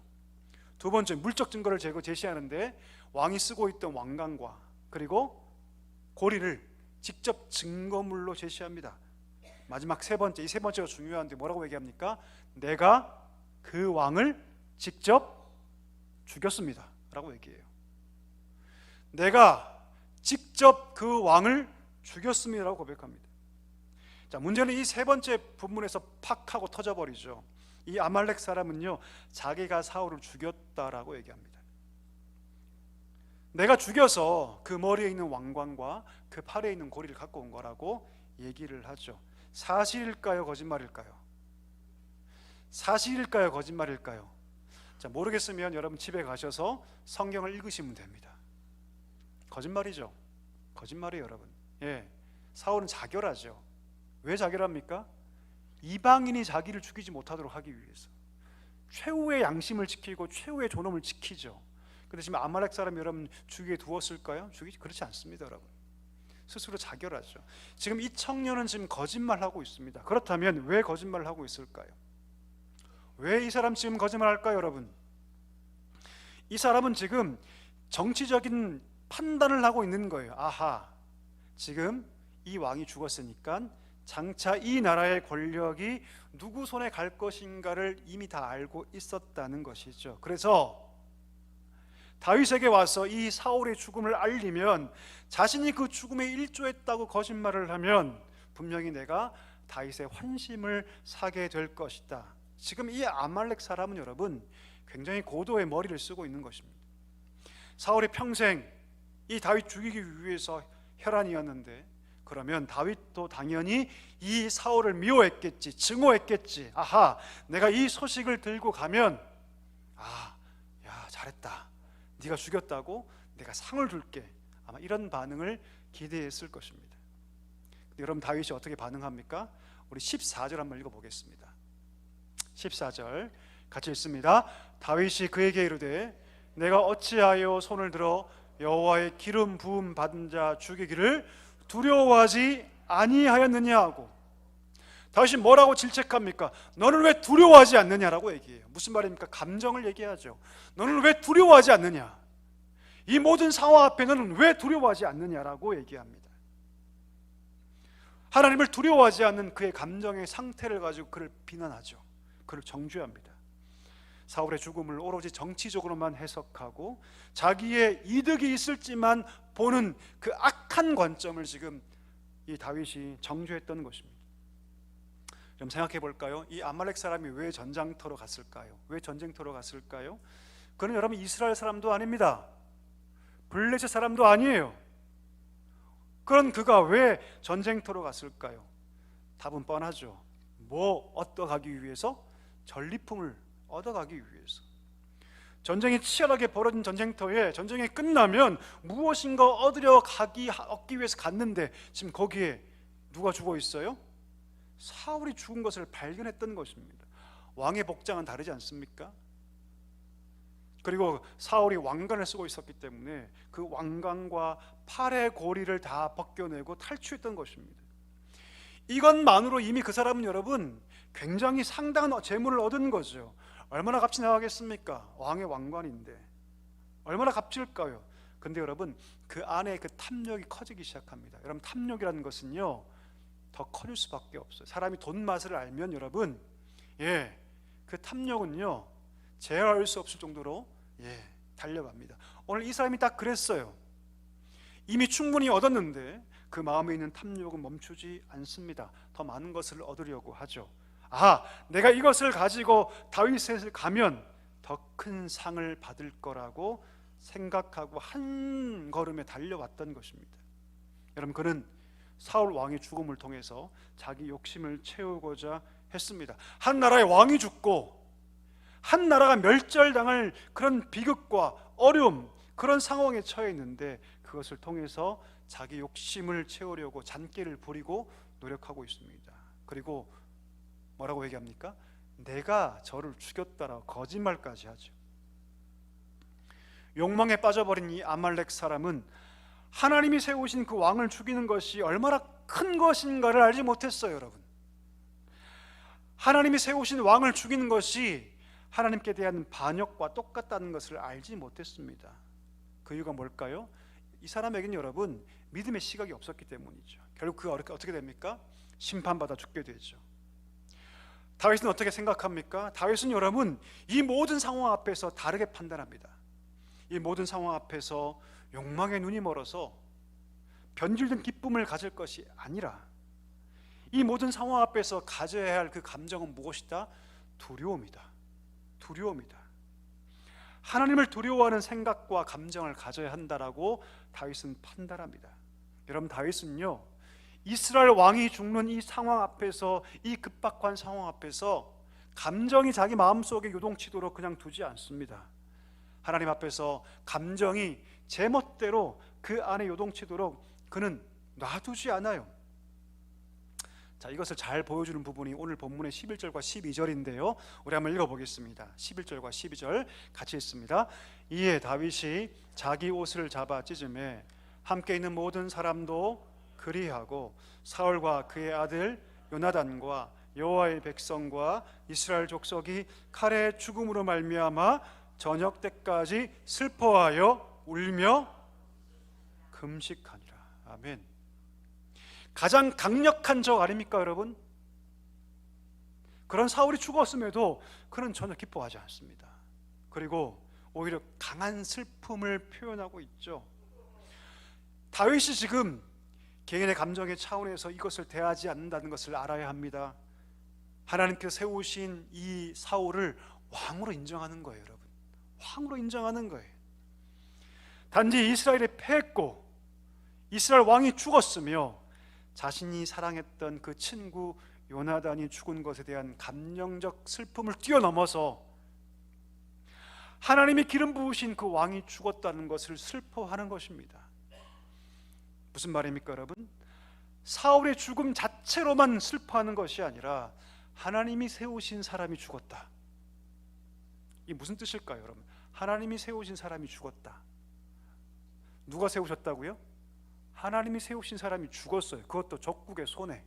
두 번째, 물적 증거를 제시하는데 왕이 쓰고 있던 왕관과 그리고 고리를 직접 증거물로 제시합니다. 마지막 세 번째, 이 세 번째가 중요한데 뭐라고 얘기합니까? 내가 그 왕을 직접 죽였습니다 라고 얘기해요. 내가 직접 그 왕을 죽였습니다 라고 고백합니다. 자, 문제는 이 세 번째 부분에서 팍 하고 터져버리죠. 이 아말렉 사람은요 자기가 사울을 죽였다라고 얘기합니다. 내가 죽여서 그 머리에 있는 왕관과 그 팔에 있는 고리를 갖고 온 거라고 얘기를 하죠. 사실일까요? 거짓말일까요? 사실일까요? 거짓말일까요? 자, 모르겠으면 여러분 집에 가셔서 성경을 읽으시면 됩니다. 거짓말이죠. 거짓말이에요, 여러분. 예, 사울은 자결하죠. 왜 자결합니까? 이방인이 자기를 죽이지 못하도록 하기 위해서 최후의 양심을 지키고 최후의 존엄을 지키죠. 근데 지금 아말렉 사람이 여러분 죽이게 두었을까요? 그렇지 않습니다, 여러분. 스스로 자결하죠. 지금 이 청년은 지금 거짓말하고 있습니다. 그렇다면 왜 거짓말을 하고 있을까요? 왜 이 사람 지금 거짓말할까요, 여러분? 이 사람은 지금 정치적인 판단을 하고 있는 거예요. 아하, 지금 이 왕이 죽었으니까 장차 이 나라의 권력이 누구 손에 갈 것인가를 이미 다 알고 있었다는 것이죠. 그래서 다윗에게 와서 이 사울의 죽음을 알리면 자신이 그 죽음에 일조했다고 거짓말을 하면 분명히 내가 다윗의 환심을 사게 될 것이다. 지금 이 아말렉 사람은 여러분 굉장히 고도의 머리를 쓰고 있는 것입니다. 사울이 평생 이 다윗 죽이기 위해서 혈안이었는데 그러면 다윗도 당연히 이 사울을 미워했겠지, 증오했겠지. 아하, 내가 이 소식을 들고 가면 야 잘했다, 네가 죽였다고 내가 상을 줄게, 아마 이런 반응을 기대했을 것입니다. 근데 여러분 다윗이 어떻게 반응합니까? 우리 14절 한번 읽어보겠습니다. 14절 같이 읽습니다. 다윗이 그에게 이르되 내가 어찌하여 손을 들어 여호와의 기름 부음 받은 자 죽이기를 두려워하지 아니하였느냐 하고, 다윗이 뭐라고 질책합니까? 너는 왜 두려워하지 않느냐라고 얘기해요. 무슨 말입니까? 감정을 얘기하죠. 너는 왜 두려워하지 않느냐, 이 모든 상황 앞에 너는 왜 두려워하지 않느냐라고 얘기합니다. 하나님을 두려워하지 않는 그의 감정의 상태를 가지고 그를 비난하죠. 그를 정죄합니다. 사울의 죽음을 오로지 정치적으로만 해석하고 자기의 이득이 있을지만 보는 그 악한 관점을 지금 이 다윗이 정죄했던 것입니다. 좀 생각해 볼까요? 이 아말렉 사람이 왜 전장터로 갔을까요? 왜 전쟁터로 갔을까요? 그는 여러분 이스라엘 사람도 아닙니다. 블레셋 사람도 아니에요. 그런 그가 왜 전쟁터로 갔을까요? 답은 뻔하죠. 뭐 얻어가기 위해서? 전리품을 얻어가기 위해서. 전쟁이 치열하게 벌어진 전쟁터에 전쟁이 끝나면 무엇인가 얻기 위해서 갔는데 지금 거기에 누가 죽어 있어요? 사울이 죽은 것을 발견했던 것입니다. 왕의 복장은 다르지 않습니까? 그리고 사울이 왕관을 쓰고 있었기 때문에 그 왕관과 팔의 고리를 다 벗겨내고 탈취했던 것입니다. 이것만으로 이미 그 사람은 여러분 굉장히 상당한 재물을 얻은 거죠. 얼마나 값이 나가겠습니까? 왕의 왕관인데 얼마나 값질까요? 근데 여러분 그 안에 그 탐욕이 커지기 시작합니다. 여러분 탐욕이라는 것은요 더 커질 수밖에 없어요. 사람이 돈 맛을 알면 여러분 그 탐욕은요 제어할 수 없을 정도로 달려갑니다. 오늘 이 사람이 딱 그랬어요. 이미 충분히 얻었는데 그 마음에 있는 탐욕은 멈추지 않습니다. 더 많은 것을 얻으려고 하죠. 내가 이것을 가지고 다윗을 가면 더 큰 상을 받을 거라고 생각하고 한 걸음에 달려왔던 것입니다. 여러분 그는 사울 왕의 죽음을 통해서 자기 욕심을 채우고자 했습니다. 한 나라의 왕이 죽고 한 나라가 멸절당할 그런 비극과 어려움, 그런 상황에 처해 있는데 그것을 통해서 자기 욕심을 채우려고 잔꾀를 부리고 노력하고 있습니다. 그리고 뭐라고 얘기합니까? 내가 저를 죽였다라고 거짓말까지 하죠. 욕망에 빠져버린 이 아말렉 사람은 하나님이 세우신 그 왕을 죽이는 것이 얼마나 큰 것인가를 알지 못했어요. 여러분 하나님이 세우신 왕을 죽이는 것이 하나님께 대한 반역과 똑같다는 것을 알지 못했습니다. 그 이유가 뭘까요? 이 사람에게는 여러분 믿음의 시각이 없었기 때문이죠. 결국 그가 어떻게 됩니까? 심판받아 죽게 되죠. 다윗은 어떻게 생각합니까? 다윗은 여러분 이 모든 상황 앞에서 다르게 판단합니다. 이 모든 상황 앞에서 욕망의 눈이 멀어서 변질된 기쁨을 가질 것이 아니라 이 모든 상황 앞에서 가져야 할 그 감정은 무엇이다? 두려움이다. 두려움이다. 하나님을 두려워하는 생각과 감정을 가져야 한다라고 다윗은 판단합니다. 여러분 다윗은요 이스라엘 왕이 죽는 이 상황 앞에서, 이 급박한 상황 앞에서 감정이 자기 마음속에 요동치도록 그냥 두지 않습니다. 하나님 앞에서 감정이 제멋대로 그 안에 요동치도록 그는 놔두지 않아요. 자, 이것을 잘 보여주는 부분이 오늘 본문의 11절과 12절인데요 우리 한번 읽어보겠습니다. 11절과 12절 같이 읽습니다. 이에 다윗이 자기 옷을 잡아 찢음에 함께 있는 모든 사람도 그리하고 사울과 그의 아들 요나단과 여호와의 백성과 이스라엘 족속이 칼의 죽음으로 말미암아 저녁 때까지 슬퍼하여 울며 금식하니라. 아멘. 가장 강력한 적 아닙니까 여러분? 그런 사울이 죽었음에도 그는 전혀 기뻐하지 않습니다. 그리고 오히려 강한 슬픔을 표현하고 있죠. 다윗이 지금 개인의 감정의 차원에서 이것을 대하지 않는다는 것을 알아야 합니다. 하나님께서 세우신 이 사울을 왕으로 인정하는 거예요. 여러분 왕으로 인정하는 거예요. 단지 이스라엘이 패했고 이스라엘 왕이 죽었으며 자신이 사랑했던 그 친구 요나단이 죽은 것에 대한 감정적 슬픔을 뛰어넘어서 하나님이 기름 부으신 그 왕이 죽었다는 것을 슬퍼하는 것입니다. 무슨 말입니까 여러분? 사울의 죽음 자체로만 슬퍼하는 것이 아니라 하나님이 세우신 사람이 죽었다. 이게 무슨 뜻일까요 여러분? 하나님이 세우신 사람이 죽었다. 누가 세우셨다고요? 하나님이 세우신 사람이 죽었어요. 그것도 적국의 손에,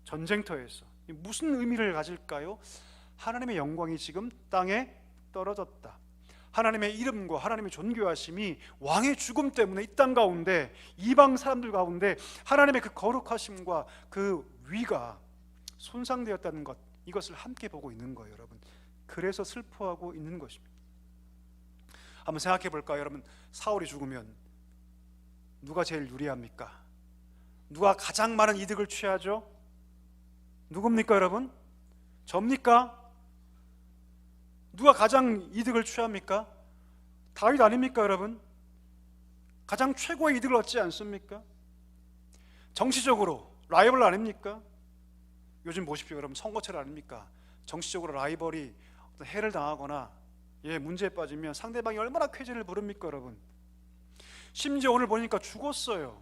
전쟁터에서. 무슨 의미를 가질까요? 하나님의 영광이 지금 땅에 떨어졌다. 하나님의 이름과 하나님의 존귀하심이 왕의 죽음 때문에 이 땅 가운데, 이방 사람들 가운데 하나님의 그 거룩하심과 그 위가 손상되었다는 것, 이것을 함께 보고 있는 거예요 여러분. 그래서 슬퍼하고 있는 것입니다. 한번 생각해 볼까요 여러분? 사울이 죽으면 누가 제일 유리합니까? 누가 가장 많은 이득을 취하죠? 누굽니까 여러분? 접니까? 누가 가장 이득을 취합니까? 다윗 아닙니까 여러분? 가장 최고의 이득을 얻지 않습니까? 정치적으로 라이벌 아닙니까? 요즘 보십시오 여러분, 선거철 아닙니까? 정치적으로 라이벌이 어떤 해를 당하거나 문제에 빠지면 상대방이 얼마나 쾌재를 부릅니까, 여러분? 심지어 오늘 보니까 죽었어요.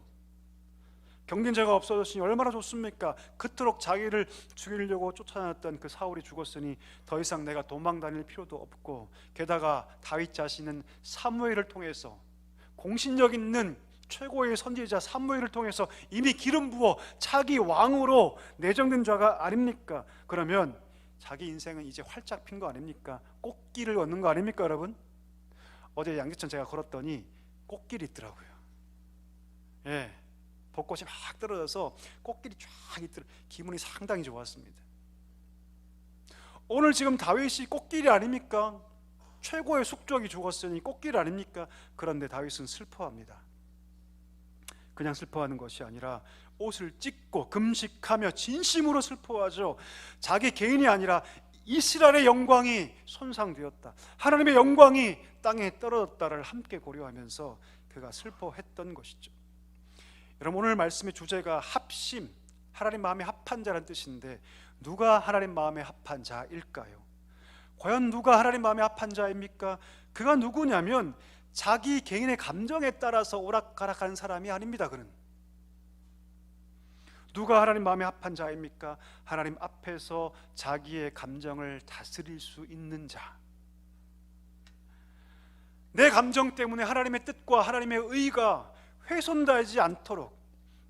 경쟁자가 없어졌으니 얼마나 좋습니까? 그토록 자기를 죽이려고 쫓아다녔던 그 사울이 죽었으니 더 이상 내가 도망 다닐 필요도 없고, 게다가 다윗 자신은 사무엘을 통해서, 공신력 있는 최고의 선지자 사무엘을 통해서 이미 기름 부어 차기 왕으로 내정된 자가 아닙니까? 그러면 자기 인생은 이제 활짝 핀 거 아닙니까? 꽃길을 얻는 거 아닙니까, 여러분? 어제 양재천 제가 걸었더니 꽃길이 있더라고요. 벚꽃이 막 떨어져서 꽃길이 쫙 있더라. 기분이 상당히 좋았습니다. 오늘 지금 다윗이 꽃길이 아닙니까? 최고의 숙적이 죽었으니 꽃길 아닙니까? 그런데 다윗은 슬퍼합니다. 그냥 슬퍼하는 것이 아니라 옷을 찢고 금식하며 진심으로 슬퍼하죠. 자기 개인이 아니라 이스라엘의 영광이 손상되었다, 하나님의 영광이 땅에 떨어졌다를 함께 고려하면서 그가 슬퍼했던 것이죠. 여러분, 오늘 말씀의 주제가 합심, 하나님 마음에 합한 자라는 뜻인데, 누가 하나님 마음에 합한 자일까요? 과연 누가 하나님 마음에 합한 자입니까? 그가 누구냐면 자기 개인의 감정에 따라서 오락가락하는 사람이 아닙니다. 그는 누가 하나님 마음에 합한 자입니까? 하나님 앞에서 자기의 감정을 다스릴 수 있는 자. 내 감정 때문에 하나님의 뜻과 하나님의 의가 훼손되지 않도록,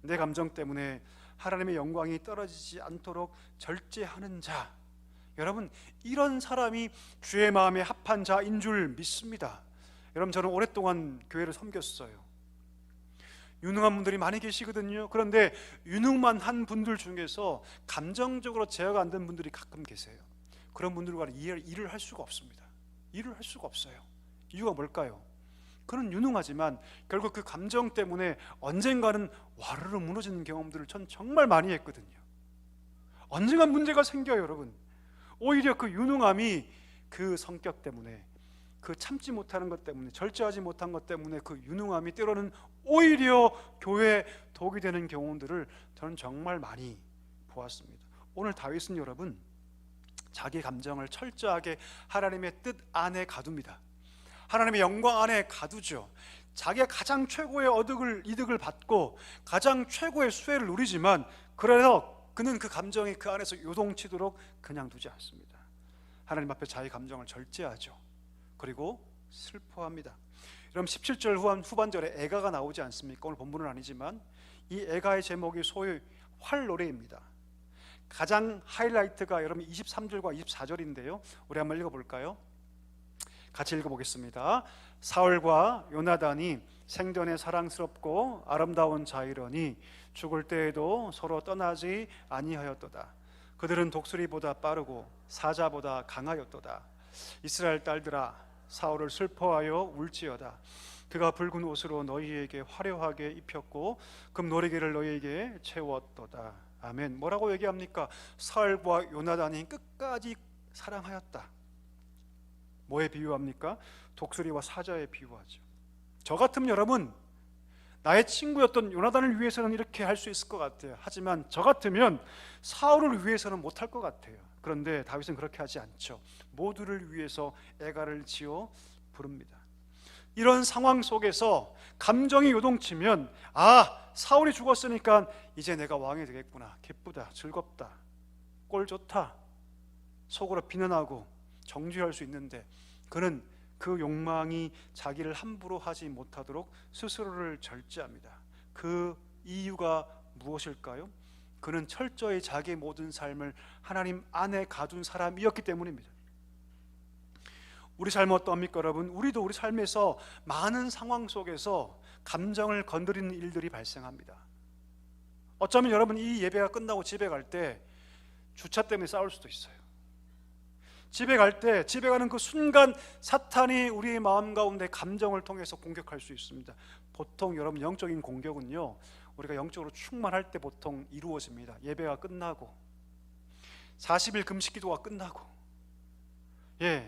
내 감정 때문에 하나님의 영광이 떨어지지 않도록 절제하는 자. 여러분, 이런 사람이 주의 마음에 합한 자인 줄 믿습니다. 여러분, 저는 오랫동안 교회를 섬겼어요. 유능한 분들이 많이 계시거든요. 그런데 유능만 분들 중에서 감정적으로 제어가 안 된 분들이 가끔 계세요. 그런 분들과 일을 할 수가 없습니다. 일을 할 수가 없어요. 이유가 뭘까요? 그는 유능하지만 결국 그 감정 때문에 언젠가는 와르르 무너지는 경험들을 전 정말 많이 했거든요. 언젠간 문제가 생겨요, 여러분. 오히려 그 유능함이 그 성격 때문에, 그 참지 못하는 것 때문에, 절제하지 못한 것 때문에 그 유능함이 때로는 오히려 교회에 독이 되는 경우들을 저는 정말 많이 보았습니다. 오늘 다윗은 여러분, 자기 감정을 철저하게 하나님의 뜻 안에 가둡니다. 하나님의 영광 안에 가두죠. 자기가 가장 최고의 이득을 받고 가장 최고의 수혜를 누리지만, 그래서 그는 그 감정이 그 안에서 요동치도록 그냥 두지 않습니다. 하나님 앞에 자기 감정을 절제하죠. 그리고 슬퍼합니다. 여러분, 17절 후반절에 애가가 나오지 않습니까? 오늘 본문은 아니지만 이 애가의 제목이 소위 활노래입니다. 가장 하이라이트가 여러분 23절과 24절인데요 우리 한번 읽어볼까요? 같이 읽어보겠습니다. 사울과 요나단이 생전에 사랑스럽고 아름다운 자이러니 죽을 때에도 서로 떠나지 아니하였도다. 그들은 독수리보다 빠르고 사자보다 강하였도다. 이스라엘 딸들아, 사울을 슬퍼하여 울지어다. 그가 붉은 옷으로 너희에게 화려하게 입혔고 금노리개를 너희에게 채웠도다. 아멘. 뭐라고 얘기합니까? 사울과 요나단이 끝까지 사랑하였다. 뭐에 비유합니까? 독수리와 사자에 비유하죠. 저 같으면 여러분, 나의 친구였던 요나단을 위해서는 이렇게 할 수 있을 것 같아요. 하지만 저 같으면 사울을 위해서는 못할 것 같아요. 그런데 다윗은 그렇게 하지 않죠. 모두를 위해서 애가를 지어 부릅니다. 이런 상황 속에서 감정이 요동치면, 사울이 죽었으니까 이제 내가 왕이 되겠구나, 기쁘다, 즐겁다, 꼴 좋다, 속으로 비난하고 정죄할 수 있는데, 그는 그 욕망이 자기를 함부로 하지 못하도록 스스로를 절제합니다. 그 이유가 무엇일까요? 그는 철저히 자기의 모든 삶을 하나님 안에 가둔 사람이었기 때문입니다. 우리 삶은 어떠합니까, 여러분? 우리도 우리 삶에서 많은 상황 속에서 감정을 건드리는 일들이 발생합니다. 어쩌면 여러분, 이 예배가 끝나고 집에 갈 때 주차 때문에 싸울 수도 있어요. 집에 가는 그 순간 사탄이 우리의 마음 가운데 감정을 통해서 공격할 수 있습니다. 보통 여러분, 영적인 공격은요, 우리가 영적으로 충만할 때 보통 이루어집니다. 예배가 끝나고 40일 금식 기도가 끝나고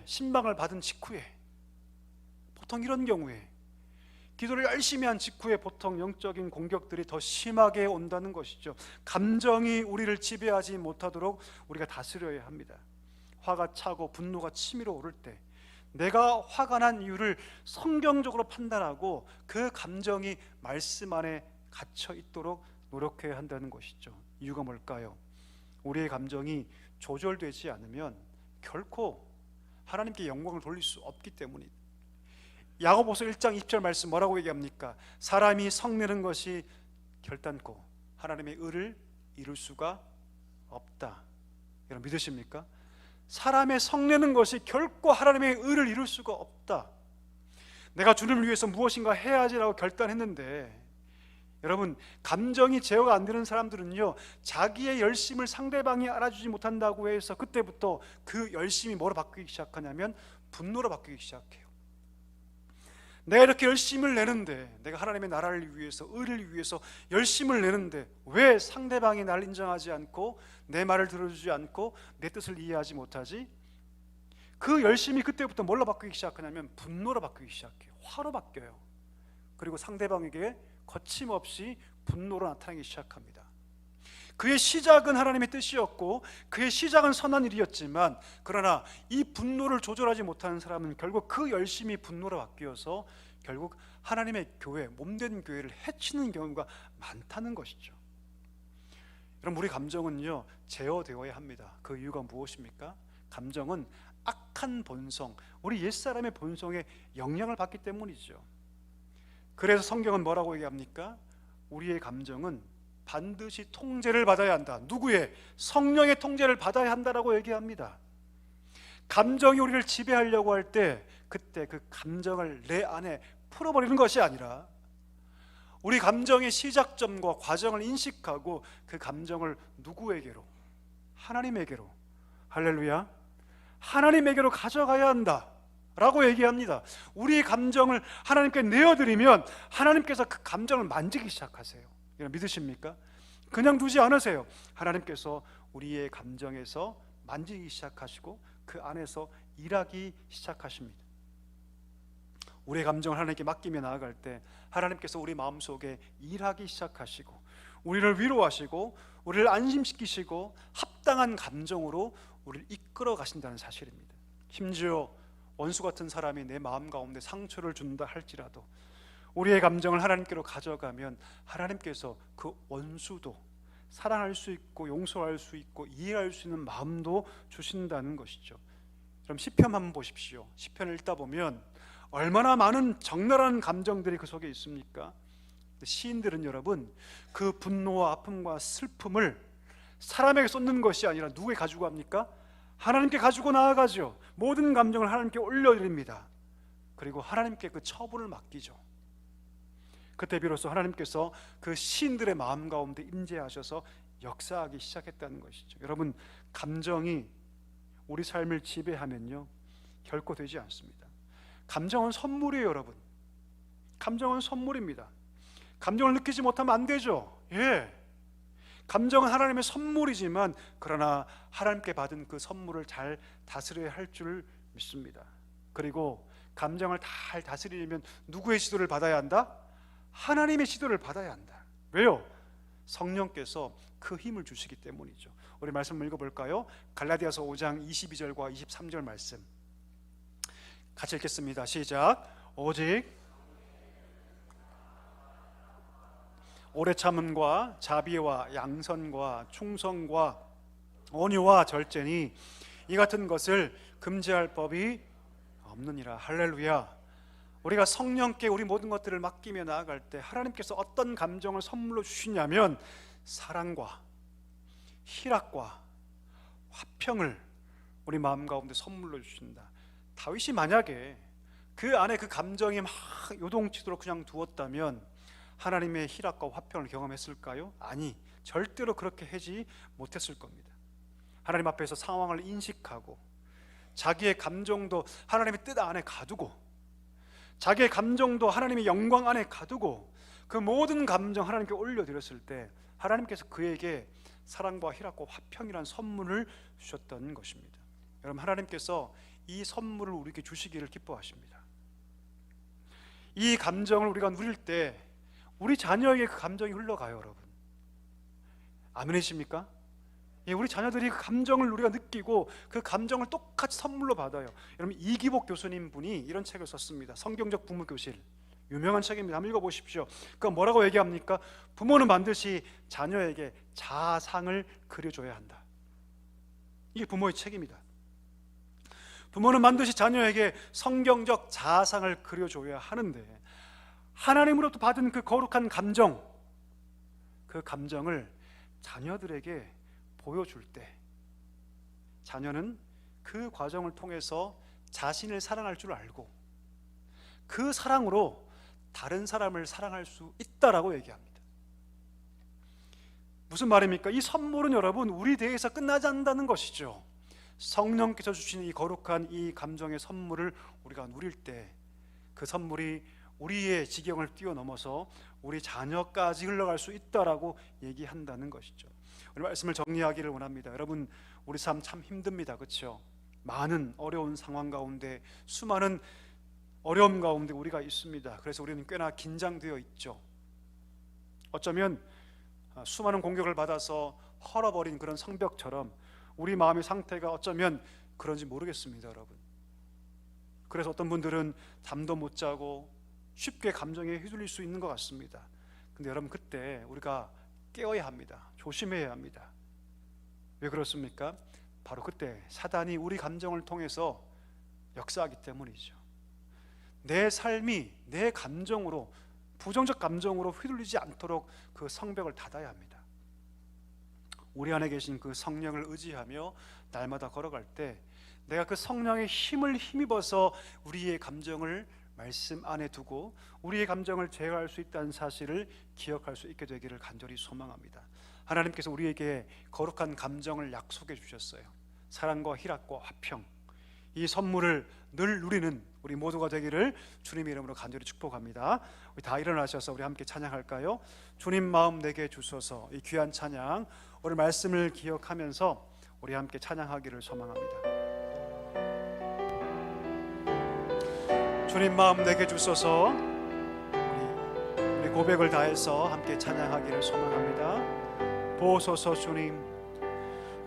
신방을 받은 직후에, 보통 이런 경우에 기도를 열심히 한 직후에 보통 영적인 공격들이 더 심하게 온다는 것이죠. 감정이 우리를 지배하지 못하도록 우리가 다스려야 합니다. 화가 차고 분노가 치밀어 오를 때 내가 화가 난 이유를 성경적으로 판단하고 그 감정이 말씀 안에 갇혀 있도록 노력해야 한다는 것이죠. 이유가 뭘까요? 우리의 감정이 조절되지 않으면 결코 하나님께 영광을 돌릴 수 없기 때문입니다. 야고보서 1장 20절 말씀 뭐라고 얘기합니까? 사람이 성내는 것이 결단코 하나님의 의를 이룰 수가 없다. 여러분 믿으십니까? 사람의 성내는 것이 결코 하나님의 의를 이룰 수가 없다. 내가 주님을 위해서 무엇인가 해야지라고 결단했는데, 여러분 감정이 제어가 안 되는 사람들은요, 자기의 열심을 상대방이 알아주지 못한다고 해서 그때부터 그 열심이 뭐로 바뀌기 시작하냐면 분노로 바뀌기 시작해요. 내가 이렇게 열심을 내는데, 내가 하나님의 나라를 위해서, 의를 위해서 열심을 내는데 왜 상대방이 날 인정하지 않고 내 말을 들어주지 않고 내 뜻을 이해하지 못하지? 그 열심이 그때부터 뭘로 바뀌기 시작하냐면 분노로 바뀌기 시작해요. 화로 바뀌어요. 그리고 상대방에게 거침없이 분노로 나타나기 시작합니다. 그의 시작은 하나님의 뜻이었고 그의 시작은 선한 일이었지만, 그러나 이 분노를 조절하지 못하는 사람은 결국 그 열심이 분노로 바뀌어서 결국 하나님의 교회, 몸된 교회를 해치는 경우가 많다는 것이죠. 여러분 우리 감정은요 제어되어야 합니다. 그 이유가 무엇입니까? 감정은 악한 본성, 우리 옛사람의 본성에 영향을 받기 때문이죠. 그래서 성경은 뭐라고 얘기합니까? 우리의 감정은 반드시 통제를 받아야 한다. 누구의? 성령의 통제를 받아야 한다라고 얘기합니다. 감정이 우리를 지배하려고 할 때 그때 그 감정을 내 안에 풀어버리는 것이 아니라 우리 감정의 시작점과 과정을 인식하고 그 감정을 누구에게로? 하나님에게로, 할렐루야, 하나님에게로 가져가야 한다 라고 얘기합니다. 우리의 감정을 하나님께 내어드리면 하나님께서 그 감정을 만지기 시작하세요. 믿으십니까? 그냥 두지 않으세요. 하나님께서 우리의 감정에서 만지기 시작하시고 그 안에서 일하기 시작하십니다. 우리의 감정을 하나님께 맡기며 나아갈 때 하나님께서 우리 마음속에 일하기 시작하시고 우리를 위로하시고 우리를 안심시키시고 합당한 감정으로 우리를 이끌어 가신다는 사실입니다. 심지어 원수 같은 사람이 내 마음 가운데 상처를 준다 할지라도 우리의 감정을 하나님께로 가져가면 하나님께서 그 원수도 사랑할 수 있고 용서할 수 있고 이해할 수 있는 마음도 주신다는 것이죠. 그럼 시편 한번 보십시오. 시편을 읽다 보면 얼마나 많은 적나라한 감정들이 그 속에 있습니까? 시인들은 여러분 그 분노와 아픔과 슬픔을 사람에게 쏟는 것이 아니라 누구에게 가지고 갑니까? 하나님께 가지고 나아가죠. 모든 감정을 하나님께 올려드립니다. 그리고 하나님께 그 처분을 맡기죠. 그때 비로소 하나님께서 그 시인들의 마음 가운데 임재하셔서 역사하기 시작했다는 것이죠. 여러분 감정이 우리 삶을 지배하면요 결코 되지 않습니다. 감정은 선물이에요. 여러분 감정은 선물입니다. 감정을 느끼지 못하면 안 되죠. 감정은 하나님의 선물이지만 그러나 하나님께 받은 그 선물을 잘 다스려야 할 줄 믿습니다. 그리고 감정을 잘 다스리려면 누구의 지도를 받아야 한다? 하나님의 지도를 받아야 한다. 왜요? 성령께서 그 힘을 주시기 때문이죠. 우리 말씀 읽어볼까요? 갈라디아서 5장 22절과 23절 말씀 같이 읽겠습니다. 시작. 오직 오래 참음과 자비와 양선과 충성과 온유와 절제니 이 같은 것을 금지할 법이 없느니라. 할렐루야. 우리가 성령께 우리 모든 것들을 맡기며 나아갈 때 하나님께서 어떤 감정을 선물로 주시냐면 사랑과 희락과 화평을 우리 마음 가운데 선물로 주신다. 다윗이 만약에 그 안에 그 감정이 막 요동치도록 그냥 두었다면 하나님의 희락과 화평을 경험했을까요? 아니, 절대로 그렇게 하지 못했을 겁니다. 하나님 앞에서 상황을 인식하고 자기의 감정도 하나님의 뜻 안에 가두고 자기의 감정도 하나님의 영광 안에 가두고 그 모든 감정 하나님께 올려드렸을 때 하나님께서 그에게 사랑과 희락과 화평이라는 선물을 주셨던 것입니다. 여러분 하나님께서 이 선물을 우리에게 주시기를 기뻐하십니다. 이 감정을 우리가 누릴 때 우리 자녀에게 그 감정이 흘러가요. 여러분 아멘이십니까? 우리 자녀들이 그 감정을 우리가 느끼고 그 감정을 똑같이 선물로 받아요. 여러분, 이기복 교수님 분이 이런 책을 썼습니다. 성경적 부모 교실, 유명한 책입니다. 한번 읽어보십시오. 그 뭐라고 얘기합니까? 부모는 반드시 자녀에게 자상을 그려줘야 한다. 이게 부모의 책입니다. 부모는 반드시 자녀에게 성경적 자상을 그려줘야 하는데, 하나님으로부터 받은 그 거룩한 감정, 그 감정을 자녀들에게 보여줄 때 자녀는 그 과정을 통해서 자신을 사랑할 줄 알고 그 사랑으로 다른 사람을 사랑할 수 있다라고 얘기합니다. 무슨 말입니까? 이 선물은 여러분 우리 대해서 끝나지 않는다는 것이죠. 성령께서 주시는 이 거룩한 이 감정의 선물을 우리가 누릴 때 그 선물이 우리의 지경을 뛰어넘어서 우리 자녀까지 흘러갈 수 있다라고 얘기한다는 것이죠. 오늘 말씀을 정리하기를 원합니다. 여러분, 우리 삶 참 힘듭니다. 그렇죠? 많은 어려운 상황 가운데, 수많은 어려움 가운데 우리가 있습니다. 그래서 우리는 꽤나 긴장되어 있죠. 어쩌면 수많은 공격을 받아서 헐어버린 그런 성벽처럼 우리 마음의 상태가 어쩌면 그런지 모르겠습니다, 여러분. 그래서 어떤 분들은 잠도 못 자고 쉽게 감정에 휘둘릴 수 있는 것 같습니다. 근데 여러분, 그때 우리가 깨어야 합니다. 조심해야 합니다. 왜 그렇습니까? 바로 그때 사단이 우리 감정을 통해서 역사하기 때문이죠. 내 삶이 내 감정으로, 부정적 감정으로 휘둘리지 않도록 그 성벽을 닫아야 합니다. 우리 안에 계신 그 성령을 의지하며 날마다 걸어갈 때 내가 그 성령의 힘을 힘입어서 우리의 감정을 말씀 안에 두고 우리의 감정을 제어할 수 있다는 사실을 기억할 수 있게 되기를 간절히 소망합니다. 하나님께서 우리에게 거룩한 감정을 약속해 주셨어요. 사랑과 희락과 화평, 이 선물을 늘 누리는 우리 모두가 되기를 주님의 이름으로 간절히 축복합니다. 우리 다 일어나셔서 우리 함께 찬양할까요? 주님 마음 내게 주소서. 이 귀한 찬양, 오늘 말씀을 기억하면서 우리 함께 찬양하기를 소망합니다. 주님 마음 내게 주소서. 우리 고백을 다해서 함께 찬양하기를 소망합니다. 보소서 주님,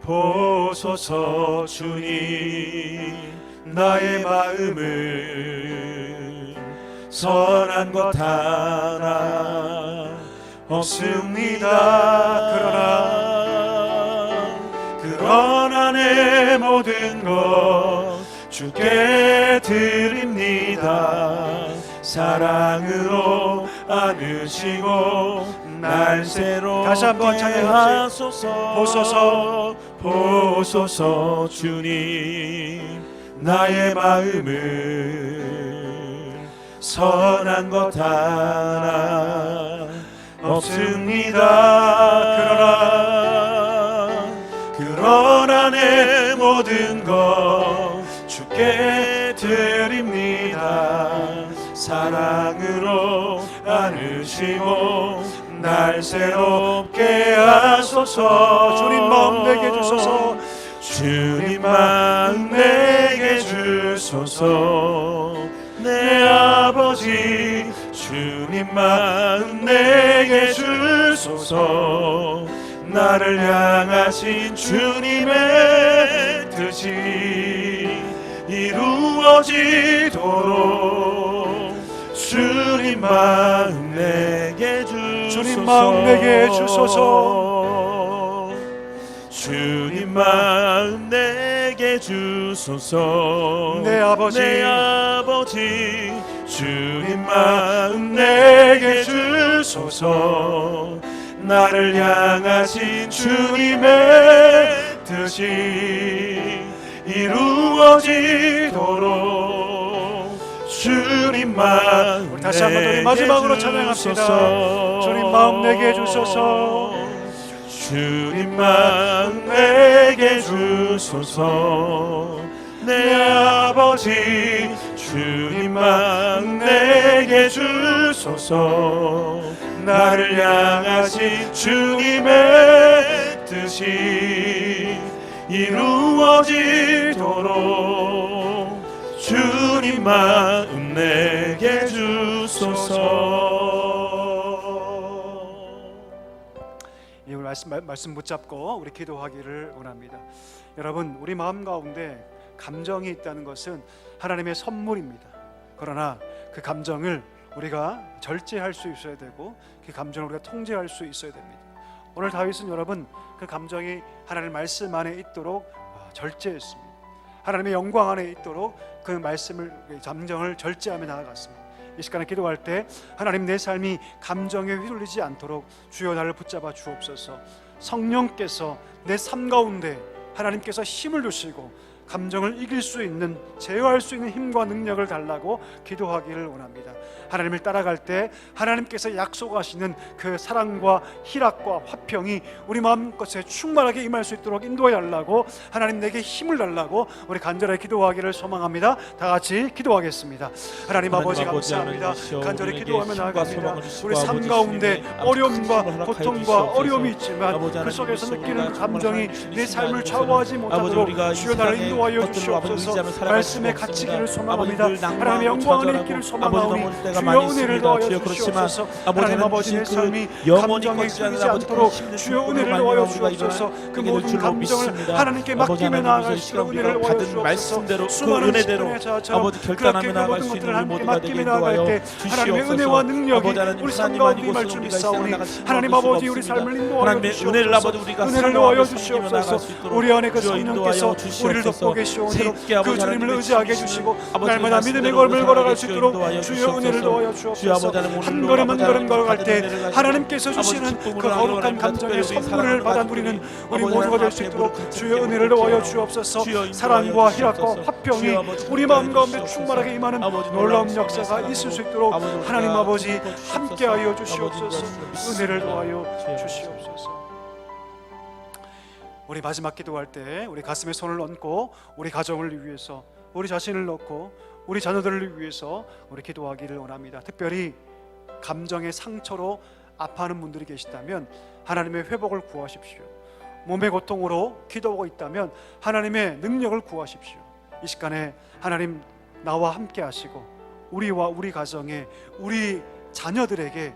보소서 주님, 나의 마음을 선한 것 하나 없습니다. 그러나 내 모든 것 주께 드립니다. 사랑으로 안으시고 날 새롭게 다시 한번 하소서. 보소서. 보소서 주님, 나의 마음을 선한 것 하나 없습니다. 그러나 내 모든 것 주께 드립니다. 사랑으로 안으시고 날 새롭게 하소서. 주님 마음 내게 주소서. 주님 마음 내게 주소서. 내 아버지, 주님 마음 내게 주소서. 나를 향하신 주님의 뜻이 이루어지도록 주님 마음 내게 주소서. 주님 마음 내게 주소서. 주님 마음 내게 주소서. 내 아버지, 내 아버지, 주님 마음 내게 주소서. 나를 향하신 주님의 뜻이 이루어지도록 주님 마음 우리 다시 한번 우리 마지막으로 찬양합시다. 주님 마음 내게 주소서. 주님 마음 내게 주소서. 내 아버지, 주님 마음 내게 주소서. 나를 향하신 주님의 뜻이 이루어지도록 주님 마음 내게 주소서. 오늘 말씀 붙잡고 우리 기도하기를 원합니다. 여러분, 우리 마음 가운데 감정이 있다는 것은 하나님의 선물입니다. 그러나 그 감정을 우리가 절제할 수 있어야 되고 그 감정을 우리가 통제할 수 있어야 됩니다. 오늘 다윗은 여러분 그 감정이 하나님의 말씀 안에 있도록 절제했습니다. 하나님의 영광 안에 있도록 그 말씀을, 감정을 절제하며 나아갔습니다. 이 시간에 기도할 때 하나님, 내 삶이 감정에 휘둘리지 않도록 주여 나를 붙잡아 주옵소서. 성령께서 내 삶 가운데 하나님께서 힘을 주시고 감정을 이길 수 있는, 제어할 수 있는 힘과 능력을 달라고 기도하기를 원합니다. 하나님을 따라갈 때 하나님께서 약속하시는 그 사랑과 희락과 화평이 우리 마음껏에 충만하게 임할 수 있도록 인도해 달라고, 하나님 내게 힘을 달라고 우리 간절히 기도하기를 소망합니다. 다 같이 기도하겠습니다. 하나님 아버지 감사합니다. 간절히 기도하며 나아갑니다. 우리 삶 가운데 어려움과 고통과 어려움이 있지만 그 속에서 느끼는 그 감정이 내 삶을 좌우하지 못하도록 주여 나를 인도하여 주시옵소서. 말씀에 갇히기를 소망합니다. 하나님의 영광을 있기를 소망하오니 주여 은혜를 더하여 주시옵소서. 하나님 아버지, 내 삶이 감정에 휘둘리지 않도록 주여 은혜를 더하여 주옵소서. 그 모든 감정을 하나님께 맡기며 나아갈 수 있는 은혜를 더하여 주옵소서. 수많은 시간의 자처럼 그렇게 그 모든 것들을 하나님께 맡기며 나아갈 때 하나님의 은혜와 능력이 우리 삶 가운데 임할 줄 믿사오니 하나님 아버지, 우리 삶을 인도하여 주시옵소서. 은혜를 더하여 주시옵소서. 우리 안에 그 성령께서 우리를 덮고 계시오니 그 주님을 의지하게 해주시고 날마다 믿음의 걸음을 걸어갈 수 있도록 주여 은혜를 더하여 주옵소서. 한 걸음 한 걸음 걸어갈 때 하나님께서 주시는 그 거룩한 감정의 선물을 받아 누리는 우리 모두가 될 수 있도록 주여 은혜를 더하여 주옵소서. 사랑과 희락과 화평이 우리 마음 가운데 충만하게 임하는 놀라운 역사가 있을 수 있도록 하나님 아버지 함께하여 주시옵소서. 은혜를 더하여 주시옵소서. 우리 마지막 기도할 때 우리 가슴에 손을 얹고 우리 가정을 위해서, 우리 자신을 넣고 우리 자녀들을 위해서 우리 기도하기를 원합니다. 특별히 감정의 상처로 아파하는 분들이 계시다면 하나님의 회복을 구하십시오. 몸의 고통으로 기도하고 있다면 하나님의 능력을 구하십시오. 이 시간에 하나님 나와 함께 하시고 우리와 우리 가정에, 우리 자녀들에게,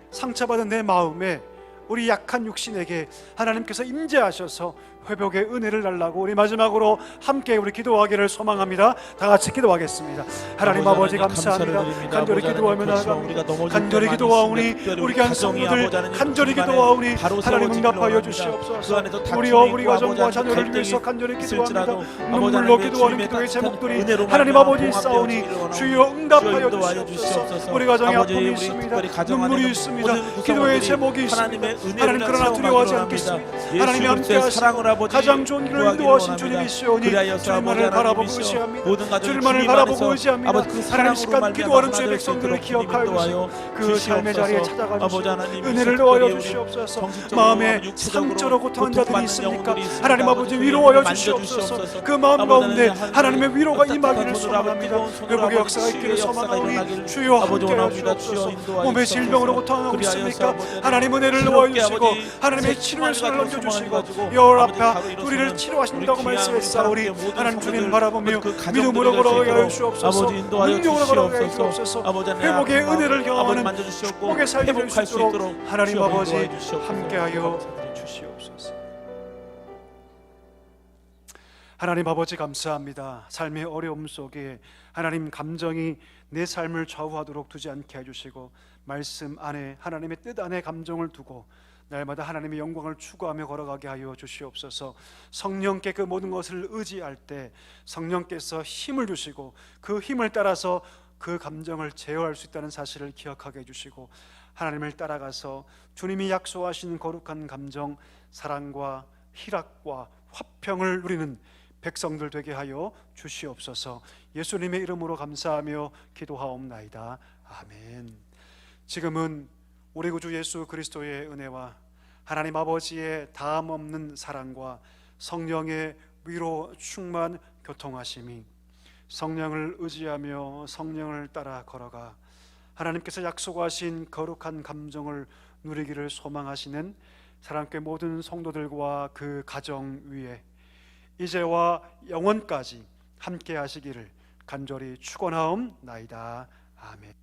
상처받은 내 마음에, 우리 약한 육신에게 하나님께서 임재하셔서 회복의 은혜를 달라고 우리 마지막으로 함께 우리 기도하기를 소망합니다. 다 같이 기도하겠습니다. 하나님 아버지 감사합니다. 간절히 기도하며 나아갑니다. 간절히 기도하오니 우리 한 성도들 간절히 기도하오니 하나님 응답하여 주시옵소서. 우리와 우리 가정과 자녀를 위해서 간절히 기도합니다. 눈물로 기도하는 기도의 제목들이 하나님 아버지 있사오니 주여 응답하여 주시옵소서. 우리 가정에 아픔이 있습니다. 눈물이 있습니다. 기도의 제목이 있습니다. 하나님 그러나 두려워하지 않겠습니다. 하나님이 함께 하시고 가장 좋은 길을 인도하신 주님이시오니 주님만을 바라보고 의지합니다. 주님만을 바라보고 의지합니다. 하나님 시간 기도하는 주의 백성들을 기억하여 주시고 그 삶의 자리에 찾아가 주시고 은혜를 더하여 주시옵소서. 마음에 상처로 고통한 자들이 있습니까? 하나님 아버지 위로하여 주시옵소서. 그 마음 가운데 하나님의 위로가 임하기를 소망합니다. 회복의 역사가 있기를 소망하오니 주여 함께하여 주옵소서. 몸의 질병으로 고통하고 있습니까? 하나님 은혜를 더하여 주시고 하나님의 치료의 손을 얹어주시고 여호와 앞에 우리를 치료하신다고 말씀했사오니 하나님 주님 바라보며 믿음으로 걸어가게 하여 주옵소서. 능력으로 걸어가게 하여 주옵소서. 회복의 은혜를 경험하는 축복의 삶이 될 수 있도록 하나님 아버지 함께하여 주시옵소서. 하나님 아버지 감사합니다. 삶의 어려움 속에 하나님 감정이 내 삶을 좌우하도록 두지 않게 해주시고 말씀 안에, 하나님의 뜻 안에 감정을 두고 날마다 하나님의 영광을 추구하며 걸어가게 하여 주시옵소서. 성령께 그 모든 것을 의지할 때 성령께서 힘을 주시고 그 힘을 따라서 그 감정을 제어할 수 있다는 사실을 기억하게 해주시고 하나님을 따라가서 주님이 약속하신 거룩한 감정, 사랑과 희락과 화평을 누리는 백성들 되게 하여 주시옵소서. 예수님의 이름으로 감사하며 기도하옵나이다. 아멘. 지금은 우리 구주 예수 그리스도의 은혜와 하나님 아버지의 다함 없는 사랑과 성령의 위로 충만 교통하심이, 성령을 의지하며 성령을 따라 걸어가 하나님께서 약속하신 거룩한 감정을 누리기를 소망하시는 사랑교회 모든 성도들과 그 가정 위에 이제와 영원까지 함께 하시기를 간절히 축원하옵나이다. 아멘.